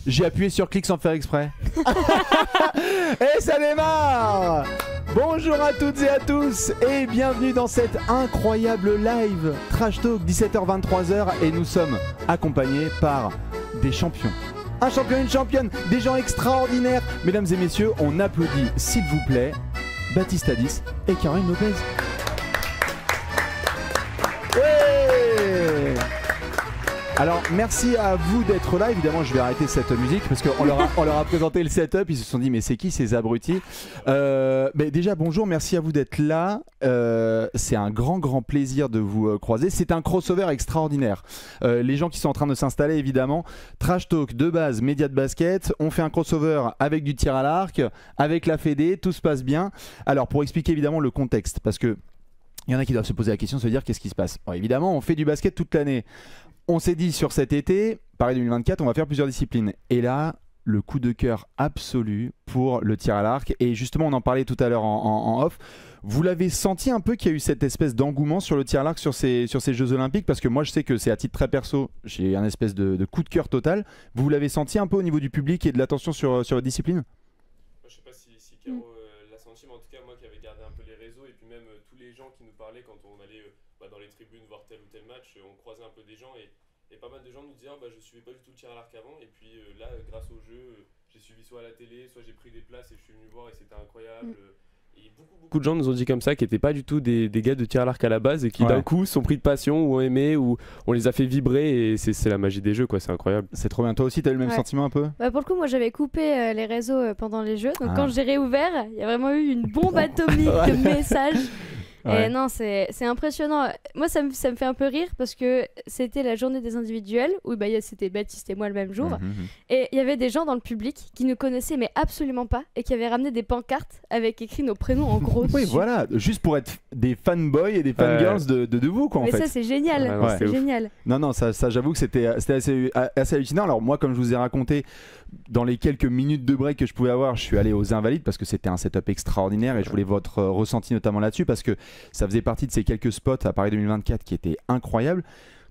J'ai appuyé sur clic sans faire exprès. Et ça démarre. Bonjour à toutes et à tous et bienvenue dans cette incroyable live Trash Talk 17h-23h et nous sommes accompagnés par des champions. Un champion, une championne, des gens extraordinaires. Mesdames et messieurs, on applaudit s'il vous plaît Baptiste Hadis et Caroline Lopez. Ouais. Alors merci à vous d'être là. Évidemment je vais arrêter cette musique parce qu'on leur a présenté le setup. Ils se sont dit mais c'est qui ces abrutis. Mais déjà bonjour, merci à vous d'être là. C'est un grand plaisir de vous croiser. C'est un crossover extraordinaire. Les gens qui sont en train de s'installer évidemment. Trash Talk de base, média de basket. On fait un crossover avec du tir à l'arc, avec la Fédé, tout se passe bien. Alors pour expliquer évidemment le contexte, parce que il y en a qui doivent se poser la question, se dire qu'est-ce qui se passe. Bon, évidemment on fait du basket toute l'année. On s'est dit sur cet été, Paris 2024, on va faire plusieurs disciplines. Et là, le coup de cœur absolu pour le tir à l'arc. Et justement, on en parlait tout à l'heure en off. Vous l'avez senti un peu qu'il y a eu cette espèce d'engouement sur le tir à l'arc sur ces Jeux Olympiques? Parce que moi, je sais que c'est à titre très perso, j'ai un espèce de coup de cœur total. Vous l'avez senti un peu au niveau du public et de l'attention sur votre discipline? Je sais pas si Caro l'a senti, mais en tout cas, moi qui avais gardé un peu les réseaux et puis même tous les gens qui nous parlaient quand on allait dans les tribunes voir tel ou tel match, on croisait un peu des gens et pas mal de gens nous disaient je suivais pas du tout le tir à l'arc avant et puis là grâce au jeu j'ai suivi soit à la télé soit j'ai pris des places et je suis venu voir et c'était incroyable. Et beaucoup de gens nous ont dit comme ça qui n'étaient pas du tout des gars de tir à l'arc à la base et qui d'un coup sont pris de passion ou ont aimé ou on les a fait vibrer et c'est la magie des jeux quoi, c'est incroyable. C'est trop bien. Toi aussi t'as eu le même sentiment un peu? Pour le coup moi j'avais coupé les réseaux pendant les jeux donc quand j'ai réouvert il y a vraiment eu une bombe atomique de messages. Et non, c'est impressionnant. Moi, ça me fait un peu rire parce que c'était la journée des individuels où c'était Baptiste et moi le même jour. Et il y avait des gens dans le public qui ne connaissaient mais absolument pas et qui avaient ramené des pancartes avec écrit nos prénoms en gros. Oui, voilà, juste pour être des fanboys et des fangirls de vous quoi en fait. Mais ça, c'est génial. C'est génial. Non, ça j'avoue que c'était assez hallucinant. Alors, moi, comme je vous ai raconté, dans les quelques minutes de break que je pouvais avoir, je suis allé aux Invalides parce que c'était un setup extraordinaire et je voulais votre ressenti notamment là-dessus parce que ça faisait partie de ces quelques spots à Paris 2024 qui étaient incroyables.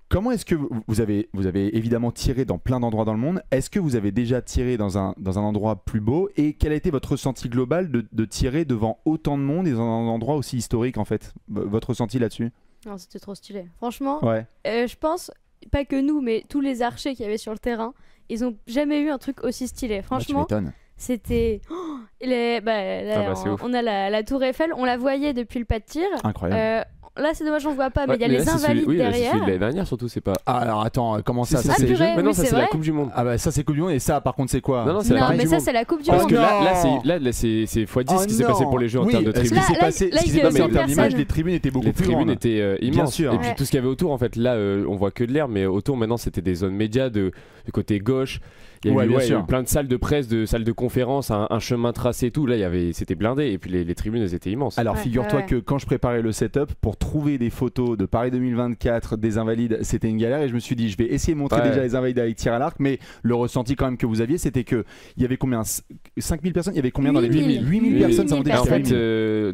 Comment est-ce que vous avez évidemment tiré dans plein d'endroits dans le monde? Est-ce que vous avez déjà tiré dans un endroit plus beau? Et quel a été votre ressenti global de tirer devant autant de monde et dans un endroit aussi historique en fait? Votre ressenti là-dessus? Non, c'était trop stylé. Franchement, je pense, pas que nous, mais tous les archers qu'il y avait sur le terrain, ils ont jamais eu un truc aussi stylé. Franchement, c'était... on a la tour Eiffel, on la voyait depuis le pas de tir. Incroyable. Là c'est dommage on voit pas mais il y a les Invalides derrière. C'est l'année dernière surtout, c'est pas... alors attends, comment ça? Ça c'est la Coupe du Monde. Ah bah ça c'est Coupe du Monde et ça par contre c'est quoi? Non mais ça c'est la Coupe du Monde. Parce que là c'est x10 ce qui s'est passé pour les Jeux en termes de tribunes. Ce qui s'est passé en termes d'image, les tribunes étaient beaucoup plus grandes. Les tribunes étaient immenses. Et puis tout ce qu'il y avait autour en fait, là on voit que de l'air mais autour maintenant c'était des zones médias du côté gauche. Il y a eu plein de salles de presse, de salles de conférence, un chemin tracé et tout. Là, c'était blindé et puis les tribunes, elles étaient immenses. Alors, figure-toi que quand je préparais le setup, pour trouver des photos de Paris 2024 des Invalides, c'était une galère et je me suis dit, je vais essayer de montrer déjà les Invalides avec tir à l'arc, mais le ressenti quand même que vous aviez, c'était qu'il y avait combien? 5000 personnes? Il y avait combien dans les 8000 personnes? Ça montait. En fait,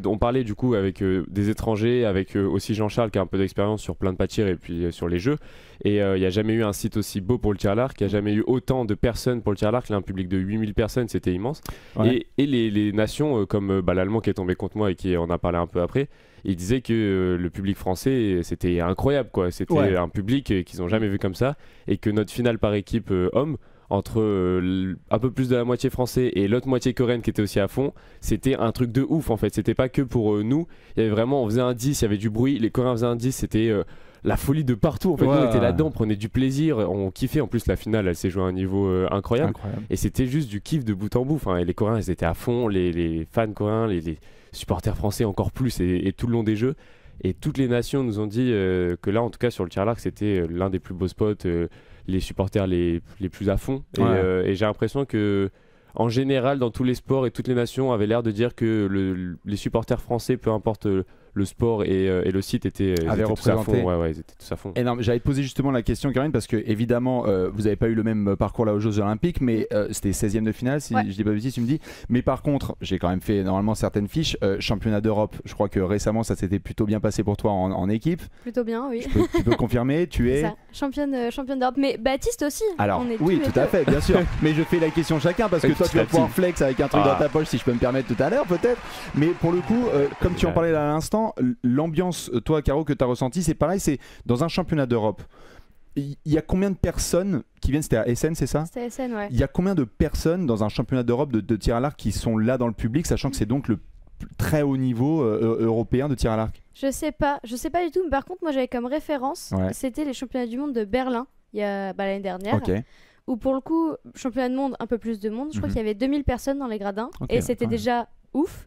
on parlait du coup avec des étrangers, avec aussi Jean-Charles qui a un peu d'expérience sur plein de pas de tir et puis sur les jeux. Et il n'y a jamais eu un site aussi beau pour le tir à l'arc, il n'y a jamais eu autant de personnes pour le tir à l'arc. Là, un public de 8000 personnes, c'était immense. Et les nations, comme l'Allemand qui est tombé contre moi et qui en a parlé un peu après, il disait que le public français, c'était incroyable, quoi. C'était un public qu'ils n'ont jamais vu comme ça. Et que notre finale par équipe homme, entre un peu plus de la moitié français et l'autre moitié coréenne qui était aussi à fond, c'était un truc de ouf en fait. C'était pas que pour nous, il y avait vraiment, on faisait un 10, il y avait du bruit, les Coréens faisaient un 10, c'était la folie de partout en fait. Nous on était là-dedans, on prenait du plaisir, on kiffait. En plus la finale elle s'est jouée à un niveau incroyable et c'était juste du kiff de bout en bout. Enfin, et les Coréens ils étaient à fond, les fans coréens, les supporters français encore plus et tout le long des jeux. Et toutes les nations nous ont dit que là en tout cas sur le tir à l'arc c'était l'un des plus beaux spots, les supporters les plus à fond et j'ai l'impression que en général dans tous les sports et toutes les nations avaient l'air de dire que les supporters français, peu importe le sport et le site étaient tous à fond. Ouais, ils étaient tous à fond. Et non, j'avais posé justement la question, Caroline, parce que évidemment, vous n'avez pas eu le même parcours là aux Jeux Olympiques, mais c'était 16e de finale, si je dis pas de bêtises, tu me dis. Mais par contre, j'ai quand même fait normalement certaines fiches. Championnat d'Europe, je crois que récemment, ça s'était plutôt bien passé pour toi en équipe. Plutôt bien, oui. Tu peux confirmer, tu es championne d'Europe, mais Baptiste aussi. Alors, oui, tout à fait, bien sûr. Mais je fais la question chacun, parce que toi, tu vas pouvoir flex avec un truc dans ta poche, si je peux me permettre tout à l'heure, peut-être. Mais pour le coup, comme tu en parlais là à l'instant, l'ambiance, toi, Caro, que tu as ressenti, c'est pareil, c'est dans un championnat d'Europe. Il y a combien de personnes qui viennent, c'était à Essen, c'est ça? C'était à Essen, ouais. Il y a combien de personnes dans un championnat d'Europe de tir à l'arc qui sont là dans le public, sachant que c'est donc le très haut niveau européen de tir à l'arc? Je sais pas du tout, mais par contre, moi j'avais comme référence, c'était les championnats du monde de Berlin, il y a l'année dernière. Où pour le coup, championnat de monde, un peu plus de monde, je crois qu'il y avait 2000 personnes dans les gradins, et c'était déjà ouf.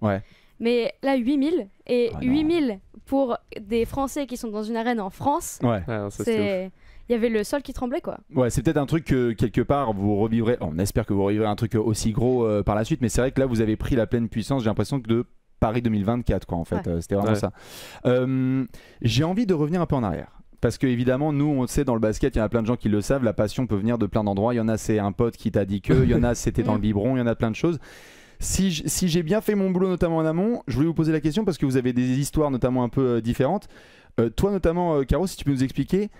Mais là, 8000, et 8000 pour des Français qui sont dans une arène en France, il y avait le sol qui tremblait, quoi. Ouais, c'est peut-être un truc que quelque part vous revivrez, on espère que vous revivrez un truc aussi gros par la suite, mais c'est vrai que là vous avez pris la pleine puissance, j'ai l'impression que de Paris 2024, quoi, en fait, c'était vraiment ça. J'ai envie de revenir un peu en arrière. Parce que évidemment, nous, on sait, dans le basket, il y en a plein de gens qui le savent, la passion peut venir de plein d'endroits. Il y en a, c'est un pote qui t'a dit que, il y en a, c'était dans le biberon, il y en a plein de choses. Si j'ai bien fait mon boulot, notamment en amont, je voulais vous poser la question parce que vous avez des histoires notamment un peu différentes. Toi, notamment, Caro, si tu peux nous expliquer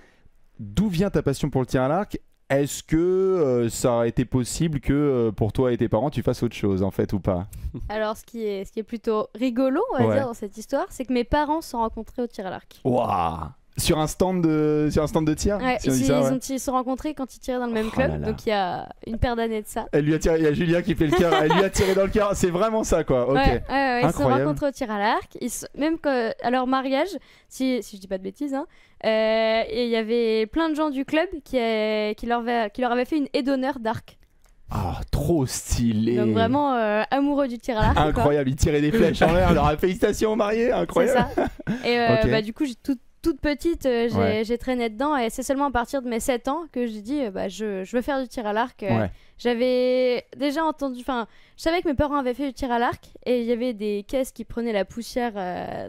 d'où vient ta passion pour le tir à l'arc. Est-ce que ça aurait été possible que pour toi et tes parents, tu fasses autre chose, en fait, ou pas? Alors, ce qui est plutôt rigolo, on va dire, dans cette histoire, c'est que mes parents se sont rencontrés au tir à l'arc. Waouh! Sur un stand de tir? Ouais, si ils se sont rencontrés quand ils tiraient dans le même club, donc il y a une paire d'années de ça. Elle lui a tiré, il y a Julia qui fait le cœur, elle lui a tiré dans le cœur, c'est vraiment ça, quoi. Ouais, ils se sont rencontrés au tir à l'arc, même à leur mariage, si je dis pas de bêtises, et il y avait plein de gens du club qui leur avaient fait une haie d'honneur d'arc. Ah, trop stylé. Donc vraiment amoureux du tir à l'arc. Incroyable, ils tiraient des flèches en l'air, leur félicitations aux mariés, incroyable. C'est ça. Et du coup, j'ai toute petite, j'ai traîné dedans, et c'est seulement à partir de mes 7 ans que j'ai dit je veux faire du tir à l'arc. J'avais déjà entendu, je savais que mes parents avaient fait du tir à l'arc, et il y avait des caisses qui prenaient la poussière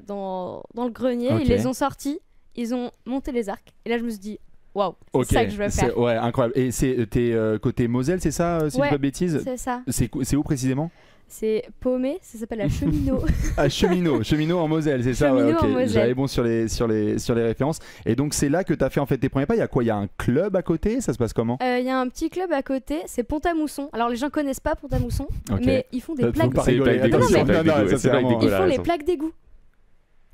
dans le grenier, ils les ont sortis, ils ont monté les arcs, et là je me suis dit waouh, c'est ça que je veux faire. Ouais, incroyable. Et t'es côté Moselle, c'est ça, si je dis pas de bêtises? C'est ça. C'est où précisément? C'est paumé, ça s'appelle la Cheminot. Ah, Cheminot en Moselle, c'est ça, ouais, ok. J'avais bon sur les références. Et donc c'est là que tu as fait en fait tes premiers pas. Il y a quoi? Il y a un club à côté? Ça se passe comment? Il y a un petit club à côté, c'est Pont-à-Mousson. Alors les gens connaissent pas Pont-à-Mousson, mais ils font des plaques d'égout. Ils font les plaques d'égout.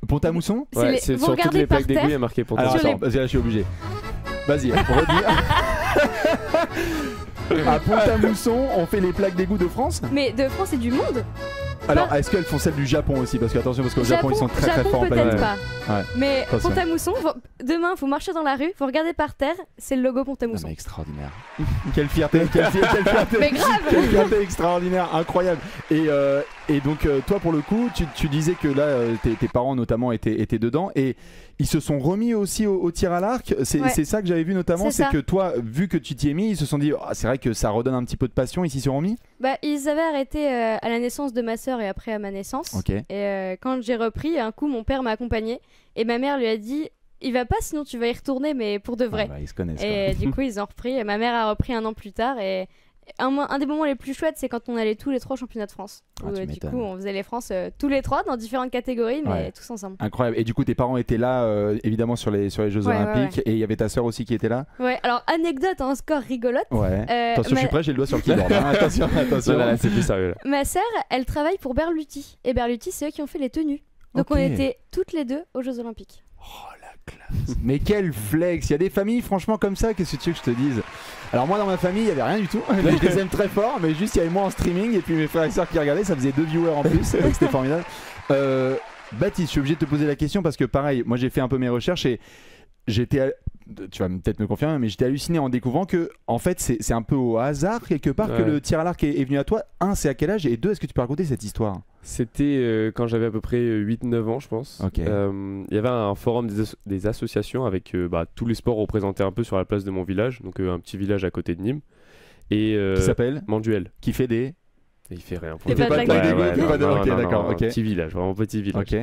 Pont-à-Mousson? Ouais, c'est sur toutes les plaques d'égout, il y a marqué Pont-à-Mousson. Alors attends, là je suis obligé. Vas-y, redis. À Pont-à-Mousson, on fait les plaques d'égout de France? Mais de France et du monde. Alors, est-ce qu'elles font celles du Japon aussi? Parce que attention, parce qu'au Japon, ils sont très forts en plaques d'égout. Peut-être pas. Mais Pont-à-Mousson, demain, vous marchez dans la rue, vous regardez par terre, c'est le logo Pont-à-Mousson. Non, mais extraordinaire. Quelle fierté, mais grave. Quelle fierté extraordinaire, incroyable. Et donc, toi, pour le coup, tu disais que là, tes parents notamment étaient dedans, et ils se sont remis aussi au tir à l'arc. C'est ça que j'avais vu notamment, c'est que toi, vu que tu t'y es mis, ils se sont dit, c'est vrai que ça redonne un petit peu de passion, ils s'y sont remis? Ils avaient arrêté à la naissance de ma sœur et après à ma naissance. Et quand j'ai repris, un coup, mon père m'a accompagné et ma mère lui a dit, il va pas, sinon tu vas y retourner, mais pour de vrai. Ils se connaissent. Et du coup, ils ont repris. Et ma mère a repris un an plus tard. Et un des moments les plus chouettes, c'est quand on allait tous les 3 au championnat de France. Du coup, on faisait les France tous les 3 dans différentes catégories, mais tous ensemble. Incroyable. Et du coup, tes parents étaient là, évidemment, sur les Jeux Olympiques. Et il y avait ta sœur aussi qui était là? Ouais, alors anecdote, un score rigolote. Attention, je suis prêt, j'ai le doigt sur le keyboard. Attention. Là, c'est plus sérieux. Ma sœur, elle travaille pour Berluti. Et Berluti, c'est eux qui ont fait les tenues. Donc on était toutes les deux aux Jeux Olympiques. Oh la classe. Mais quel flex. Il y a des familles franchement comme ça, qu'est-ce que tu veux que je te dise? Alors moi dans ma famille il y avait rien du tout. Je les aime très fort, mais juste il y avait moi en streaming et puis mes frères et sœurs qui regardaient, ça faisait 2 viewers en plus, donc c'était formidable. Baptiste, je suis obligé de te poser la question parce que pareil, moi j'ai fait un peu mes recherches et j'étais, tu vas peut-être me confirmer, mais j'étais halluciné en découvrant que en fait c'est un peu au hasard quelque part que le tir à l'arc est venu à toi. Un, c'est à quel âge? Et deux, est-ce que tu peux raconter cette histoire? C'était quand j'avais à peu près 8-9 ans, je pense. Il y avait un forum des associations avec tous les sports représentés un peu sur la place de mon village, donc un petit village à côté de Nîmes. Et, qui s'appelle Manduel. Qui fait des... Il fait rien. Pour pas de d'accord. Petit village, vraiment petit village.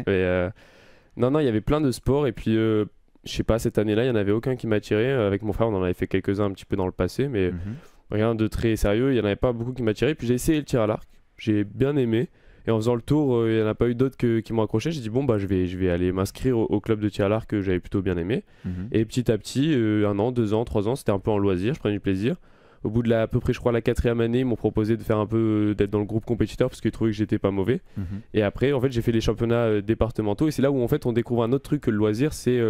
Non, il y avait plein de sports et puis je sais pas, cette année-là, il y en avait aucun qui m'attirait. Avec mon frère, on en avait fait quelques-uns un petit peu dans le passé, mais rien de très sérieux. Il y en avait pas beaucoup qui m'attiraient. Puis j'ai essayé le tir à l'arc, j'ai bien aimé. Et en faisant le tour, il n'y en a pas eu d'autres qui m'ont accroché. J'ai dit bon bah je vais aller m'inscrire au club de tir à l'arc que j'avais plutôt bien aimé. Et petit à petit, 1 an, 2 ans, 3 ans, c'était un peu en loisir, je prenais du plaisir. Au bout de à peu près, je crois, la 4e année, ils m'ont proposé de faire un peu, d'être dans le groupe compétiteur parce qu'ils trouvaient que j'étais pas mauvais. Et après, en fait, j'ai fait les championnats départementaux et c'est là où en fait on découvre un autre truc que le loisir, c'est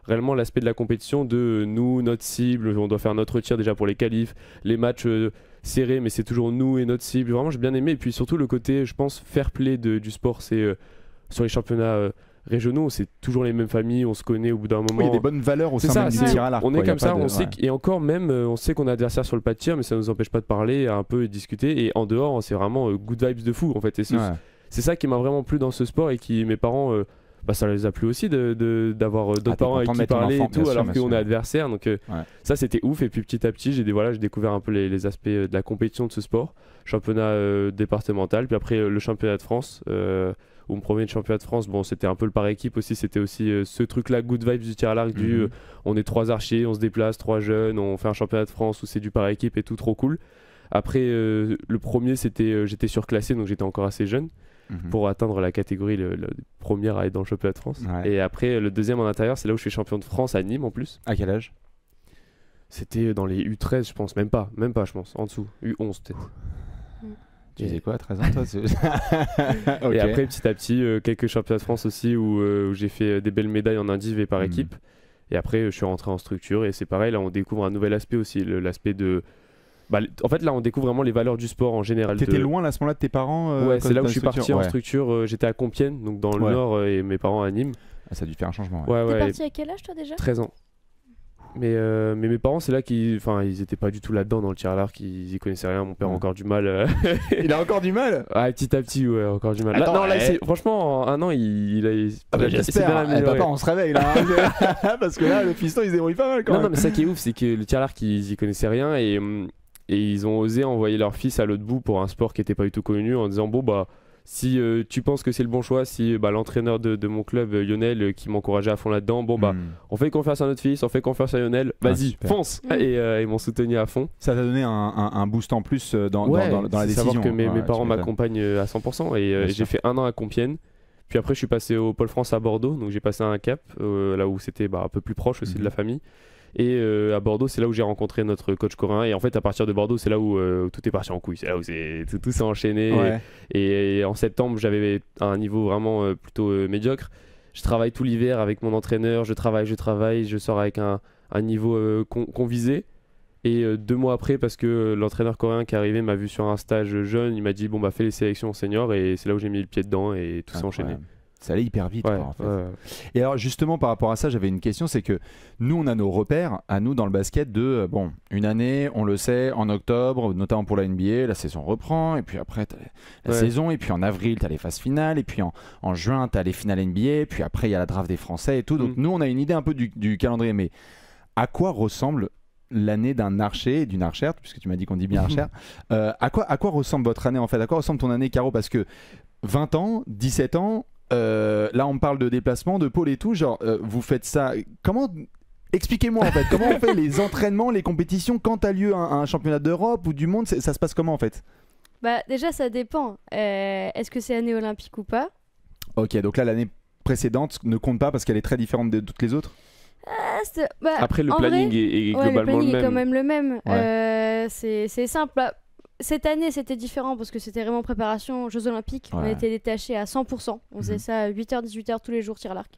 réellement l'aspect de la compétition, de nous, notre cible, on doit faire notre tir déjà pour les qualifs, les matchs serrés, mais c'est toujours nous et notre cible. Vraiment, j'ai bien aimé. Et puis surtout le côté, je pense, fair play du sport, c'est sur les championnats régionaux, c'est toujours les mêmes familles, on se connaît au bout d'un moment. Oui, il y a des bonnes valeurs au sein du tir à l'arc. On est comme ça, on sait et encore même, on sait qu'on a adversaire sur le pas de tir, mais ça nous empêche pas de parler, un peu et de discuter. Et en dehors, c'est vraiment good vibes de fou en fait. Et c'est ça qui m'a vraiment plu dans ce sport et qui mes parents. Ça les a plu aussi d'avoir d'autres parents avec qui parler et tout, alors qu'on est adversaire. Donc ça c'était ouf. Et puis petit à petit j'ai découvert un peu les aspects de la compétition de ce sport. Championnat départemental, puis après le championnat de France. Où mon premier championnat de France, bon c'était un peu le par équipe aussi. C'était aussi ce truc là, good vibes du tir à l'arc, on est 3 archers, on se déplace, 3 jeunes, on fait un championnat de France où c'est du par équipe et tout, trop cool. Après le premier c'était j'étais surclassé, donc j'étais encore assez jeune pour atteindre la catégorie le première à être dans le championnat de France. Et après le deuxième en intérieur, c'est là où je suis champion de France à Nîmes en plus. À quel âge? C'était dans les U13 je pense, même pas je pense, en dessous, U11 peut-être. Tu faisais quoi à 13 ans toi? Okay. Et après petit à petit quelques championnats de France aussi où j'ai fait des belles médailles en indiv et par équipe. Et après je suis rentré en structure et c'est pareil, là on découvre un nouvel aspect aussi, l'aspect de... en fait là on découvre vraiment les valeurs du sport en général. T'étais loin là à ce moment-là de tes parents Ouais, c'est là où je suis parti en structure. J'étais à Compiègne, donc dans le nord, et mes parents à Nîmes. Ça a dû faire un changement. T'es parti à quel âge toi déjà? 13 ans. Mais mes parents, c'est là qu'ils étaient pas du tout là-dedans dans le tir à l'arc, ils y connaissaient rien. Mon père a encore du mal. Il a encore du mal? Ouais, petit à petit, ouais, encore du mal. Attends, là, franchement, en 1 an, j'espère. Papa, on se réveille là. Parce que là, le fiston, il se débrouille pas mal quand même. Non, mais ça qui est ouf, c'est que le tir à l'arc, ils y connaissaient rien et ils ont osé envoyer leur fils à l'autre bout pour un sport qui était pas du tout connu en disant bon bah si tu penses que c'est le bon choix, si l'entraîneur de mon club Lionel qui m'encourageait à fond là-dedans, on fait confiance à notre fils, on fait confiance à Lionel, vas-y fonce. Et ils m'ont soutenu à fond. Ça t'a donné un boost en plus dans la décision. Savoir que mes parents m'accompagnent à 100% et j'ai fait 1 an à Compiègne. Puis après je suis passé au Pôle France à Bordeaux, donc j'ai passé un cap là où c'était un peu plus proche aussi de la famille. Et à Bordeaux, c'est là où j'ai rencontré notre coach coréen. Et en fait, à partir de Bordeaux, c'est là où tout est parti en couille. C'est là où tout s'est enchaîné. Et en septembre, j'avais un niveau vraiment plutôt médiocre. Je travaille tout l'hiver avec mon entraîneur. Je travaille. Je sors avec un niveau qu'on visait. Et 2 mois après, parce que l'entraîneur coréen qui est arrivé m'a vu sur un stage jeune, il m'a dit bon fais les sélections seniors. Et c'est là où j'ai mis le pied dedans et tout s'est enchaîné. Ça allait hyper vite en fait. Et alors justement par rapport à ça, j'avais une question, c'est que nous on a nos repères à nous dans le basket de une année, on le sait, en octobre, notamment pour la NBA, la saison reprend, et puis après t'as la saison, et puis en avril t'as les phases finales, et puis en juin t'as les finales NBA, puis après il y a la draft des Français et tout. Donc nous on a une idée un peu du calendrier, mais à quoi ressemble l'année d'un archer et d'une archère, puisque tu m'as dit qu'on dit bien archère, à quoi ressemble votre année en fait? À quoi ressemble ton année, Caro? Parce que 20 ans, 17 ans, là on parle de déplacement, de pôle et tout, genre vous faites ça comment? Expliquez-moi en fait, comment on fait les entraînements, les compétitions, quand a lieu un championnat d'Europe ou du monde, ça se passe comment en fait? Déjà ça dépend, est-ce que c'est année olympique ou pas? Ok, donc là l'année précédente ne compte pas parce qu'elle est très différente de toutes les autres? Après le planning est globalement le même. Est quand même le même. C'est simple. Cette année c'était différent parce que c'était vraiment préparation aux Jeux Olympiques. On était détachés à 100%. On faisait ça à 8h, 18h tous les jours tir à l'arc.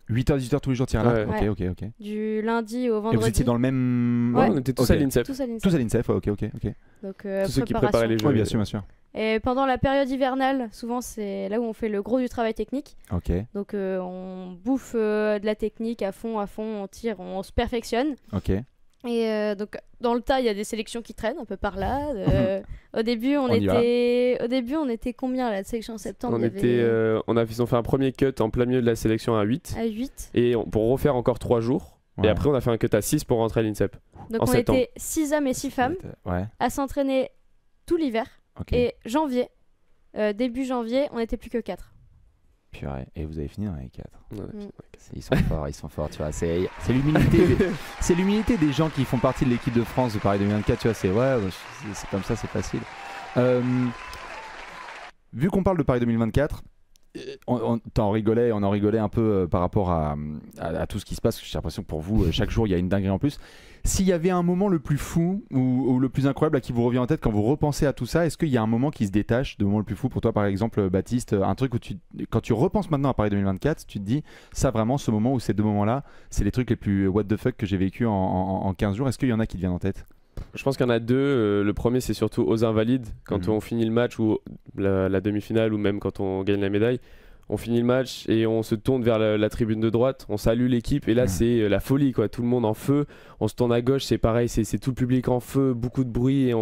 8h, 18h tous les jours tir à l'arc. Ok. Du lundi au vendredi. Et vous étiez dans le même... on était tous à l'INSEP. Tous à l'INSEP, ok. Donc, tous ceux qui préparaient les Jeux. Oui, bien sûr. Et pendant la période hivernale, souvent c'est là où on fait le gros du travail technique. Ok. Donc on bouffe de la technique à fond, on tire, on se perfectionne. Ok. Et donc dans le tas, il y a des sélections qui traînent un peu par là. Au début, on était combien là, de sélection en septembre? Ils ont fait un premier cut en plein milieu de la sélection à 8. Et pour refaire encore 3 jours. Et après, on a fait un cut à 6 pour rentrer à l'INSEP. Donc on était 6 hommes et 6 femmes à s'entraîner tout l'hiver. Et début janvier, on n'était plus que 4. Purée. Et vous avez fini dans les 4. Ouais. Ils sont forts, tu vois. C'est l'humilité des gens qui font partie de l'équipe de France de Paris 2024, tu vois. C'est comme ça, c'est facile. Vu qu'on parle de Paris 2024, on en rigolait un peu par rapport à tout ce qui se passe. J'ai l'impression que pour vous, chaque jour, il y a une dinguerie en plus. S'il y avait un moment le plus fou ou le plus incroyable qui vous revient en tête quand vous repensez à tout ça, est-ce qu'il y a un moment qui se détache de moment le plus fou pour toi, par exemple, Baptiste, un truc où quand tu repenses maintenant à Paris 2024, tu te dis, ça vraiment, ce moment ou ces 2 moments-là, c'est les trucs les plus what the fuck que j'ai vécu en 15 jours. Est-ce qu'il y en a qui te viennent en tête ? Je pense qu'il y en a 2. Le premier, c'est surtout aux Invalides, quand on finit le match ou la demi-finale ou même quand on gagne la médaille. On finit le match et on se tourne vers la tribune de droite, on salue l'équipe et là c'est la folie quoi, tout le monde en feu, on se tourne à gauche, c'est pareil, c'est tout le public en feu, beaucoup de bruit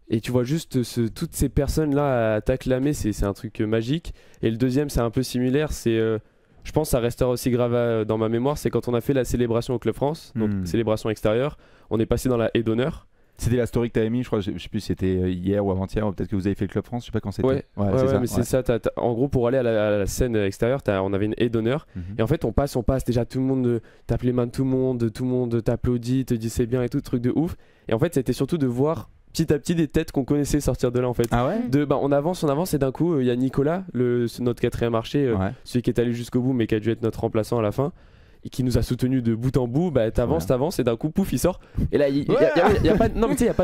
et tu vois juste toutes ces personnes là à t'acclamer, c'est un truc magique. Et le deuxième c'est un peu similaire, je pense que ça restera aussi grave dans ma mémoire, c'est quand on a fait la célébration au Club France, donc célébration extérieure, on est passé dans la haie d'honneur. C'était la story que tu avais mis, je crois, je sais plus si c'était hier ou avant-hier, ou peut-être que vous avez fait le Club France, je sais pas quand c'était. Ouais, c'est ça. En gros, pour aller à la scène extérieure, on avait une haie d'honneur. Et en fait, on passe, déjà tout le monde tape les mains de tout le monde t'applaudit, te dit c'est bien et tout, truc de ouf. Et en fait, c'était surtout de voir petit à petit des têtes qu'on connaissait sortir de là en fait. Ah ouais. On avance et d'un coup, il y a Nicolas, notre 4e archer, celui qui est allé jusqu'au bout mais qui a dû être notre remplaçant à la fin. Et qui nous a soutenu de bout en bout, t'avances et d'un coup pouf il sort et là il y a pas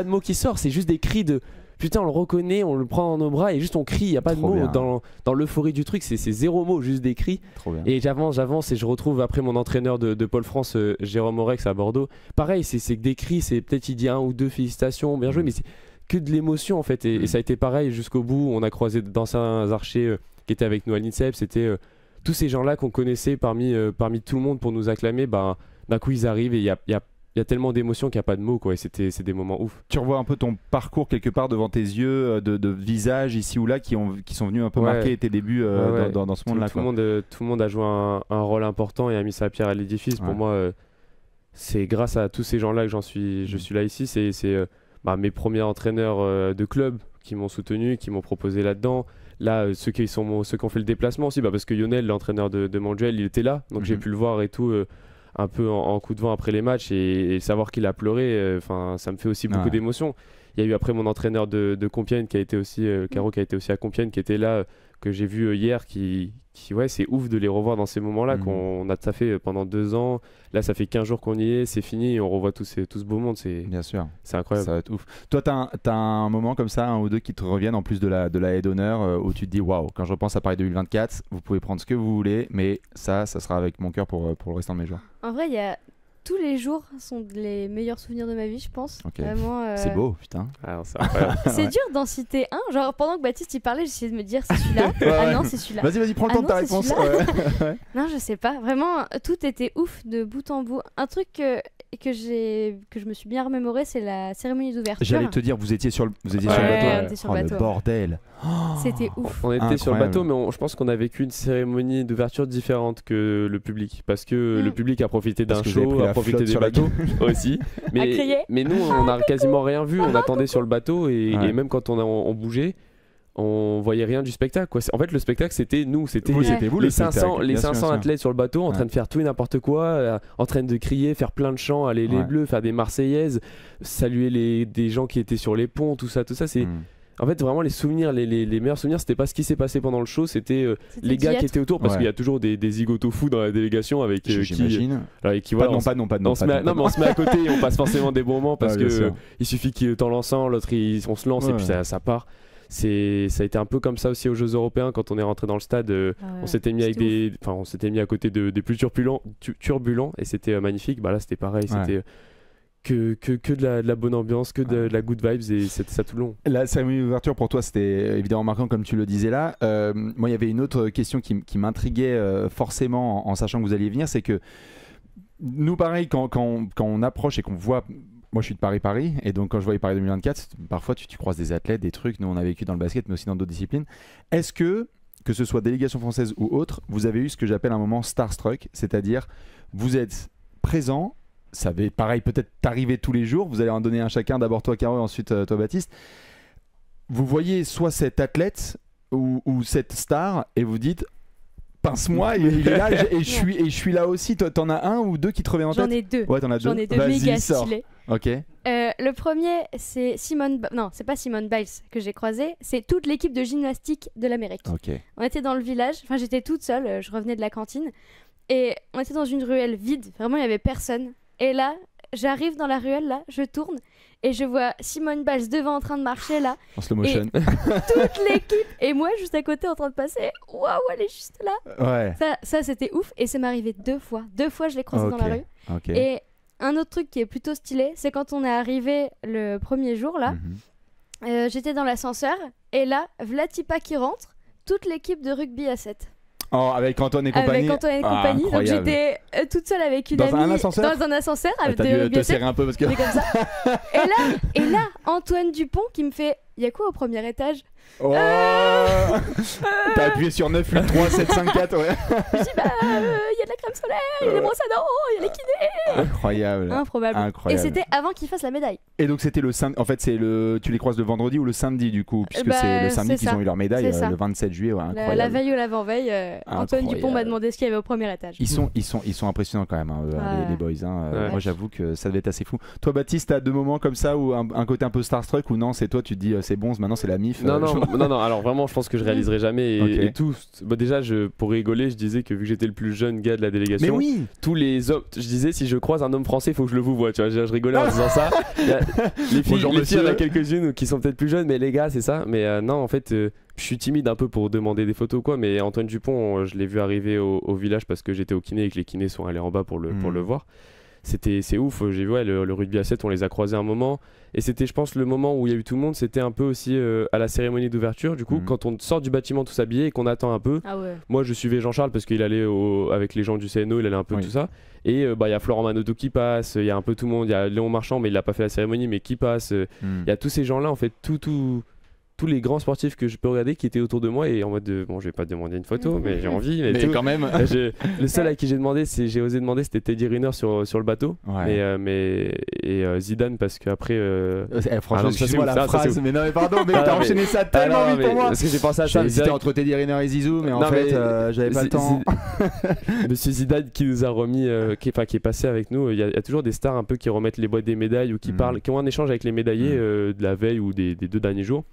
de mots qui sort, c'est juste des cris de putain, on le reconnaît, on le prend dans nos bras et juste on crie, il y a pas de mots dans l'euphorie du truc, c'est 0 mots, juste des cris. Et j'avance et je retrouve après mon entraîneur de Pôle France, Jérôme Aurex à Bordeaux, pareil, c'est que des cris, c'est peut-être il dit 1 ou 2 félicitations, bien joué, mais c'est que de l'émotion en fait et ça a été pareil jusqu'au bout. On a croisé d'anciens archers qui étaient avec nous à l'INSEP, c'était tous ces gens-là qu'on connaissait parmi tout le monde pour nous acclamer, d'un coup ils arrivent et il y a tellement d'émotions qu'il n'y a pas de mots quoi, et c'est des moments ouf. Tu revois un peu ton parcours quelque part devant tes yeux, de visages ici ou là qui sont venus un peu marquer tes débuts dans ce monde-là. Tout le monde a joué un rôle important et a mis sa pierre à l'édifice. Pour moi, c'est grâce à tous ces gens-là que je suis là ici. C'est mes premiers entraîneurs de club qui m'ont soutenu, qui m'ont proposé là-dedans. Là, ceux qui ont fait le déplacement aussi, parce que Lionel, l'entraîneur de Monduel, il était là, donc j'ai pu le voir et tout, un peu en coup de vent après les matchs, et savoir qu'il a pleuré, ça me fait aussi beaucoup d'émotions. Il y a eu après mon entraîneur de Compiègne qui a été aussi, Caro, qui a été aussi à Compiègne, qui était là, que j'ai vu hier, c'est ouf de les revoir dans ces moments-là, qu'on a taffé pendant 2 ans. Là, ça fait 15 jours qu'on y est, c'est fini, et on revoit tout ce beau monde. Bien sûr. C'est incroyable. Ça va être ouf. Toi, t'as un moment comme ça, 1 ou 2 qui te reviennent en plus de la haie d'honneur, où tu te dis waouh, quand je repense à Paris 2024, vous pouvez prendre ce que vous voulez, mais ça sera avec mon cœur pour le restant de mes jours. En vrai, il y a. Tous les jours sont les meilleurs souvenirs de ma vie, je pense. Okay. Vraiment, c'est beau, putain. C'est dur d'en citer un. Genre, pendant que Baptiste il parlait, j'essayais de me dire c'est celui-là. Non, c'est celui-là. Vas-y, prends le temps de ta réponse. Non, je sais pas. Vraiment, tout était ouf de bout en bout. Un truc que je me suis bien remémoré, c'est la cérémonie d'ouverture. J'allais te dire, vous étiez sur le bateau. On était sur le bateau. Le bordel. C'était ouf. On était sur le bateau, mais je pense qu'on a vécu une cérémonie d'ouverture différente que le public, parce que le public a profité d'un show, a profité des bateaux aussi. Mais nous, on n'a quasiment rien vu. On attendait sur le bateau et même quand on bougeait, on voyait rien du spectacle quoi. En fait le spectacle c'était nous, c'était les 500 athlètes sur le bateau en train de faire tout et n'importe quoi, en train de crier, faire plein de chants, aller les bleus, faire des marseillaises, saluer des gens qui étaient sur les ponts, tout ça c'est en fait vraiment les souvenirs, les meilleurs souvenirs, c'était pas ce qui s'est passé pendant le show, c'était les gars qui étaient autour, parce qu'il y a toujours des zigotos fous dans la délégation avec j'imagine. Qui voilà, mais on se met à côté et on passe forcément des bons moments parce que il suffit qu'il y ait autant l'encens, l'autre on se lance et puis ça part. Ça a été un peu comme ça aussi aux Jeux Européens quand on est rentré dans le stade. On s'était mis à côté des plus turbulents et c'était magnifique. Là c'était pareil, c'était que de la bonne ambiance, que de la good vibes, et c'était ça tout le long. La cérémonie d'ouverture pour toi c'était évidemment marquant comme tu le disais là. Moi il y avait une autre question qui m'intriguait forcément en sachant que vous alliez venir, c'est que nous pareil quand on approche et qu'on voit. Moi je suis de Paris et donc quand je voyais Paris 2024, parfois tu croises des athlètes, des trucs, nous on a vécu dans le basket mais aussi dans d'autres disciplines. Est-ce que ce soit délégation française ou autre, vous avez eu ce que j'appelle un moment starstruck, c'est-à-dire vous êtes présent, ça va pareil peut-être t'arriver tous les jours, vous allez en donner un chacun, d'abord toi Caro et ensuite toi Baptiste. Vous voyez soit cet athlète ou cette star et vous dites pince-moi, il est là et je suis là aussi. Toi, t'en as un ou deux qui te reviennent en tête? J'en ai deux. Ouais, t'en as deux. J'en ai deux méga stylés. Ok. Le premier, c'est non, c'est pas Simone Biles que j'ai croisé, c'est toute l'équipe de gymnastique de l'Amérique. Ok. On était dans le village, enfin j'étais toute seule, je revenais de la cantine et on était dans une ruelle vide, vraiment il y avait personne. Et là, j'arrive dans la ruelle là, je tourne et je vois Simone Biles devant en train de marcher là. En slow motion. Toute l'équipe et moi juste à côté en train de passer. Waouh, elle est juste là. Ouais. Ça c'était ouf et ça m'est arrivé 2 fois. 2 fois je l'ai croisée dans la rue. Ok. Et un autre truc qui est plutôt stylé, c'est quand on est arrivé le premier jour là, j'étais dans l'ascenseur et là, Vlatipa qui rentre, toute l'équipe de rugby à 7. Oh, avec Antoine et compagnie. Avec Antoine et compagnie. Donc j'étais toute seule avec une amie dans un ascenseur avec de rugby à 7. T'as dû te serrer un peu parce que. Comme ça. et là, Antoine Dupont qui me fait, il y a quoi au premier étage? Oh T'as appuyé sur 9, 8, 3, 7, 5, 4, ouais. Je dis, il y a de la crème solaire, il y a des brosses à dents, il y a les kinés. Incroyable. Improbable. Et c'était avant qu'il fasse la médaille. Et donc c'était le samedi, en fait tu les croises le vendredi ou le samedi du coup, puisque c'est le samedi qu'ils ont eu leur médaille, le 27 juillet, ouais, incroyable. La veille ou l'avant-veille, Antoine Dupont m'a demandé ce qu'il y avait au premier étage. Ils sont impressionnants quand même, hein, les boys. Hein. Moi j'avoue que ça devait être assez fou. Toi Baptiste, t'as 2 moments comme ça où un côté un peu starstruck ou non, c'est toi tu te dis c'est bon, maintenant c'est la MIF. Non, alors vraiment je pense que je réaliserai jamais et tout. Bah, déjà pour rigoler je disais que vu que j'étais le plus jeune gars de la délégation, mais oui, tous les hommes, je disais si je croise un homme français il faut que je le vous voie, tu vois, je rigolais en disant ça. Les filles il y en a quelques-unes qui sont peut-être plus jeunes, mais les gars c'est ça, mais non en fait je suis timide un peu pour demander des photos quoi, mais Antoine Dupont je l'ai vu arriver au village parce que j'étais au kiné et que les kinés sont allés en bas pour le voir. C'est ouf, j'ai vu le rugby à 7, on les a croisés un moment et c'était je pense le moment où il y a eu tout le monde, c'était un peu aussi à la cérémonie d'ouverture du coup quand on sort du bâtiment tous habillés et qu'on attend un peu. Moi je suivais Jean-Charles parce qu'il allait avec les gens du CNO, il allait un peu tout ça et il y a Florent Manodou qui passe, il y a un peu tout le monde, il y a Léon Marchand mais il a pas fait la cérémonie mais qui passe, il y a tous ces gens là en fait, tous les grands sportifs que je peux regarder qui étaient autour de moi et en mode bon je vais pas demander une photo mais j'ai envie mais quand même le seul à qui j'ai osé demander c'était Teddy Riner sur le bateau et Zidane parce qu'après franchement excuse-moi la phrase mais non mais pardon mais t'as enchaîné ça tellement vite pour moi parce que j'ai pensé à ça, j'hésitais entre Teddy Riner et Zizou mais en fait j'avais pas le temps. Monsieur Zidane qui nous a remis qui est passé avec nous, il y a toujours des stars un peu qui remettent les boîtes des médailles ou qui parlent, qui ont un échange avec les médaillés de la veille ou des 2 derniers jours.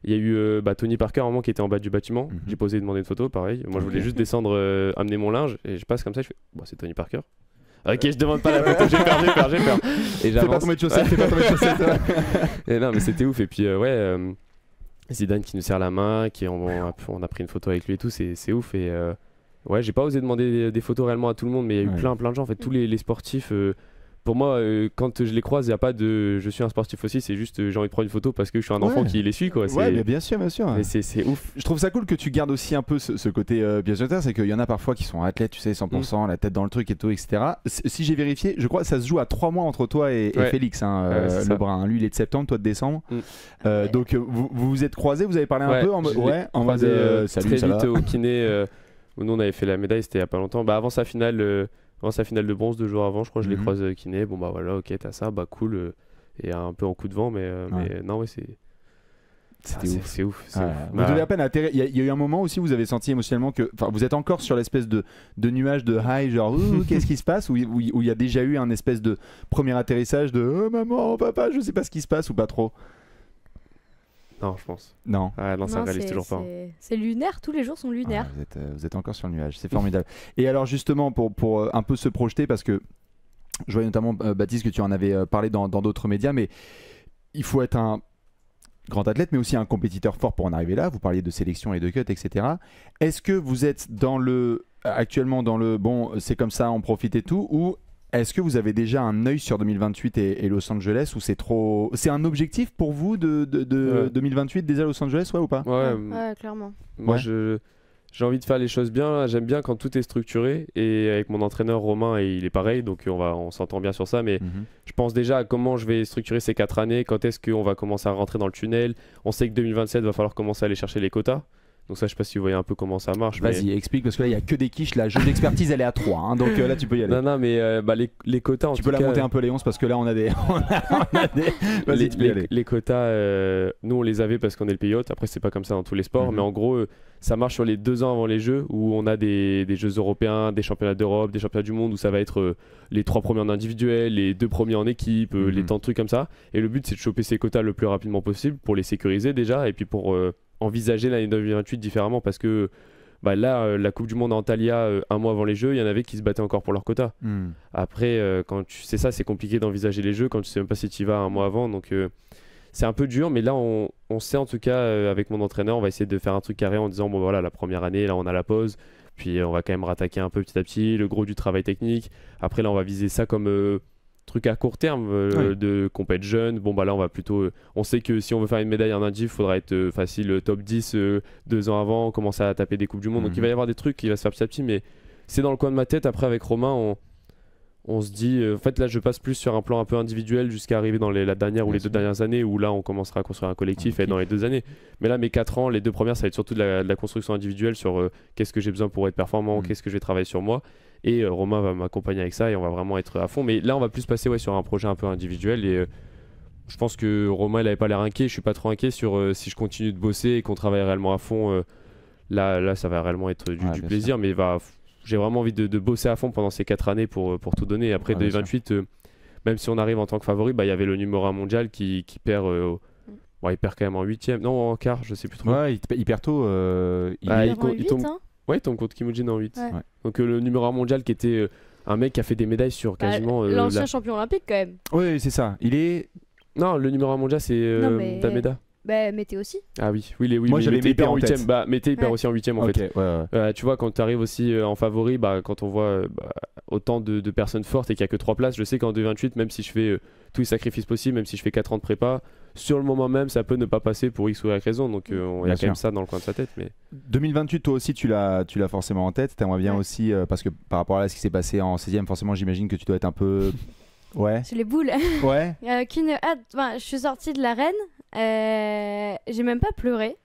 Il y a eu Tony Parker à un moment qui était en bas du bâtiment. J'ai posé demander une photo, pareil. Moi je voulais juste descendre, amener mon linge et je passe comme ça. Je fais c'est Tony Parker. Ok, je demande pas la photo, j'ai peur. Et fais pas tomber de chaussettes, Et non, mais c'était ouf. Et puis Zidane qui nous serre la main, on a pris une photo avec lui et tout, c'est ouf. Et j'ai pas osé demander des photos réellement à tout le monde, mais il y a eu plein de gens. En fait, tous les sportifs. Pour moi, quand je les croise, il n'y a pas de je suis un sportif aussi, c'est juste j'ai envie de prendre une photo parce que je suis un enfant qui les suit. Quoi. Ouais, mais bien sûr. Mais c'est ouf. Je trouve ça cool que tu gardes aussi un peu ce côté bien sûr, c'est qu'il y en a parfois qui sont athlètes, tu sais, 100%, la tête dans le truc et tout, etc. Si j'ai vérifié, je crois que ça se joue à 3 mois entre toi et Félix, Lebrun. Lui, il est de septembre, toi de décembre. Donc, vous vous êtes croisés, vous avez parlé un peu en mode salut, très vite au kiné où nous on avait fait la médaille, c'était il n'y a pas longtemps. Avant sa finale de bronze 2 jours avant, je crois, je les croise kiné. Bon bah voilà, ok, t'as ça, bah cool. Et un peu en coup de vent, mais non, c'est ouf. Vous devez à peine atterrir. Il y a eu un moment aussi où vous avez senti émotionnellement que vous êtes encore sur l'espèce de nuage de high, genre qu'est-ce qui se passe, où il y a déjà eu un espèce de premier atterrissage de oh, maman, papa, je sais pas ce qui se passe ou pas trop. Non, je pense. Non. Non, ça réalise toujours pas. C'est lunaire, tous les jours sont lunaires. Vous êtes encore sur le nuage, c'est formidable. Et alors justement, pour un peu se projeter, parce que je voyais notamment, Baptiste, que tu en avais parlé dans d'autres médias, mais il faut être un grand athlète, mais aussi un compétiteur fort pour en arriver là. Vous parliez de sélection et de cut, etc. Est-ce que vous êtes actuellement dans le bon, c'est comme ça, on profite et tout, ou est-ce que vous avez déjà un œil sur 2028 et Los Angeles, ou c'est un objectif pour vous de 2028 déjà Los Angeles, ou pas? Ouais, clairement. Moi, j'ai envie de faire les choses bien. J'aime bien quand tout est structuré, et avec mon entraîneur Romain, et il est pareil, donc on s'entend bien sur ça, mais je pense déjà à comment je vais structurer ces 4 années, quand est-ce qu'on va commencer à rentrer dans le tunnel. On sait que 2027 va falloir commencer à aller chercher les quotas. Donc ça, je sais pas si vous voyez un peu comment ça marche. Vas-y, explique, parce que là, il n'y a que des quiches. La jauge d'expertise, elle est à 3. Hein, donc là, tu peux y aller. Non, mais les quotas, tu peux la monter un peu, Léonce, parce que là, on a des... Vas-y, les quotas, nous, on les avait parce qu'on est le pays hôte. Après, c'est pas comme ça dans tous les sports. Mais en gros, ça marche sur les 2 ans avant les Jeux, où on a des Jeux européens, des championnats d'Europe, des championnats du monde, où ça va être les 3 premiers en individuel, les 2 premiers en équipe, les temps de trucs comme ça. Et le but, c'est de choper ces quotas le plus rapidement possible pour les sécuriser déjà, et puis pour... envisager l'année 2028 différemment, parce que là, la Coupe du Monde à Antalya, un mois avant les Jeux, il y en avait qui se battaient encore pour leur quota. Après, quand tu sais ça, c'est compliqué d'envisager les Jeux quand tu sais même pas si tu y vas un mois avant, donc c'est un peu dur, mais là on sait en tout cas, avec mon entraîneur, on va essayer de faire un truc carré en disant bon voilà, la première année, là on a la pause, puis on va quand même rattaquer un peu petit à petit le gros du travail technique. Après là on va viser ça comme truc à court terme de compète jeune. Bon là on va plutôt on sait que si on veut faire une médaille en indiv, il faudra être facile top 10 2 ans avant, commencer à taper des coupes du monde. Donc il va y avoir des trucs qui va se faire petit à petit, mais c'est dans le coin de ma tête. Après avec Romain on se dit en fait là je passe plus sur un plan un peu individuel jusqu'à arriver dans la dernière ou les 2 dernières années, où là on commencera à construire un collectif et dans les 2 années. Mais là mes 4 ans, les 2 premières, ça va être surtout de la construction individuelle sur qu'est-ce que j'ai besoin pour être performant, qu'est-ce que je vais travailler sur moi. Et Romain va m'accompagner avec ça et on va vraiment être à fond. Mais là, on va plus passer sur un projet un peu individuel. Et je pense que Romain, il avait pas l'air inquiet. Je suis pas trop inquiet sur si je continue de bosser et qu'on travaille réellement à fond. Là, ça va réellement être du plaisir. Sûr. Mais j'ai vraiment envie de bosser à fond pendant ces 4 années pour tout donner. Et après 2028, même si on arrive en tant que favori, il y avait le numéro 1 mondial qui perd. Il perd quand même en 8ème. Non, en quart, je sais plus trop. Ouais, il perd tôt. Il tombe. Ouais, il tombe contre Kim Woo-jin en 8. Ouais. Donc le numéro 1 mondial qui était un mec qui a fait des médailles sur quasiment... l'ancien champion olympique quand même. Oui, c'est ça. Il est... Non, le numéro 1 mondial c'est Dameda. Mété aussi. Ah oui, moi j'avais Mété en 8ème. Mété il perd aussi en 8ème en fait. Ouais. Tu vois, quand tu arrives aussi en favori, quand on voit autant de personnes fortes et qu'il n'y a que 3 places, je sais qu'en 2028, même si je fais tous les sacrifices possibles, même si je fais 4 ans de prépa, sur le moment même, ça peut ne pas passer pour X ou Y raison. Donc il y a quand même ça dans le coin de sa tête. Mais... 2028, toi aussi, tu l'as forcément en tête. T'aimerais bien aussi, parce que par rapport à ce qui s'est passé en 16ème, forcément, j'imagine que tu dois être un peu... Ouais. J'ai les boules. Ouais. Qu'une hâte. Je suis sortie de l'arène. J'ai même pas pleuré.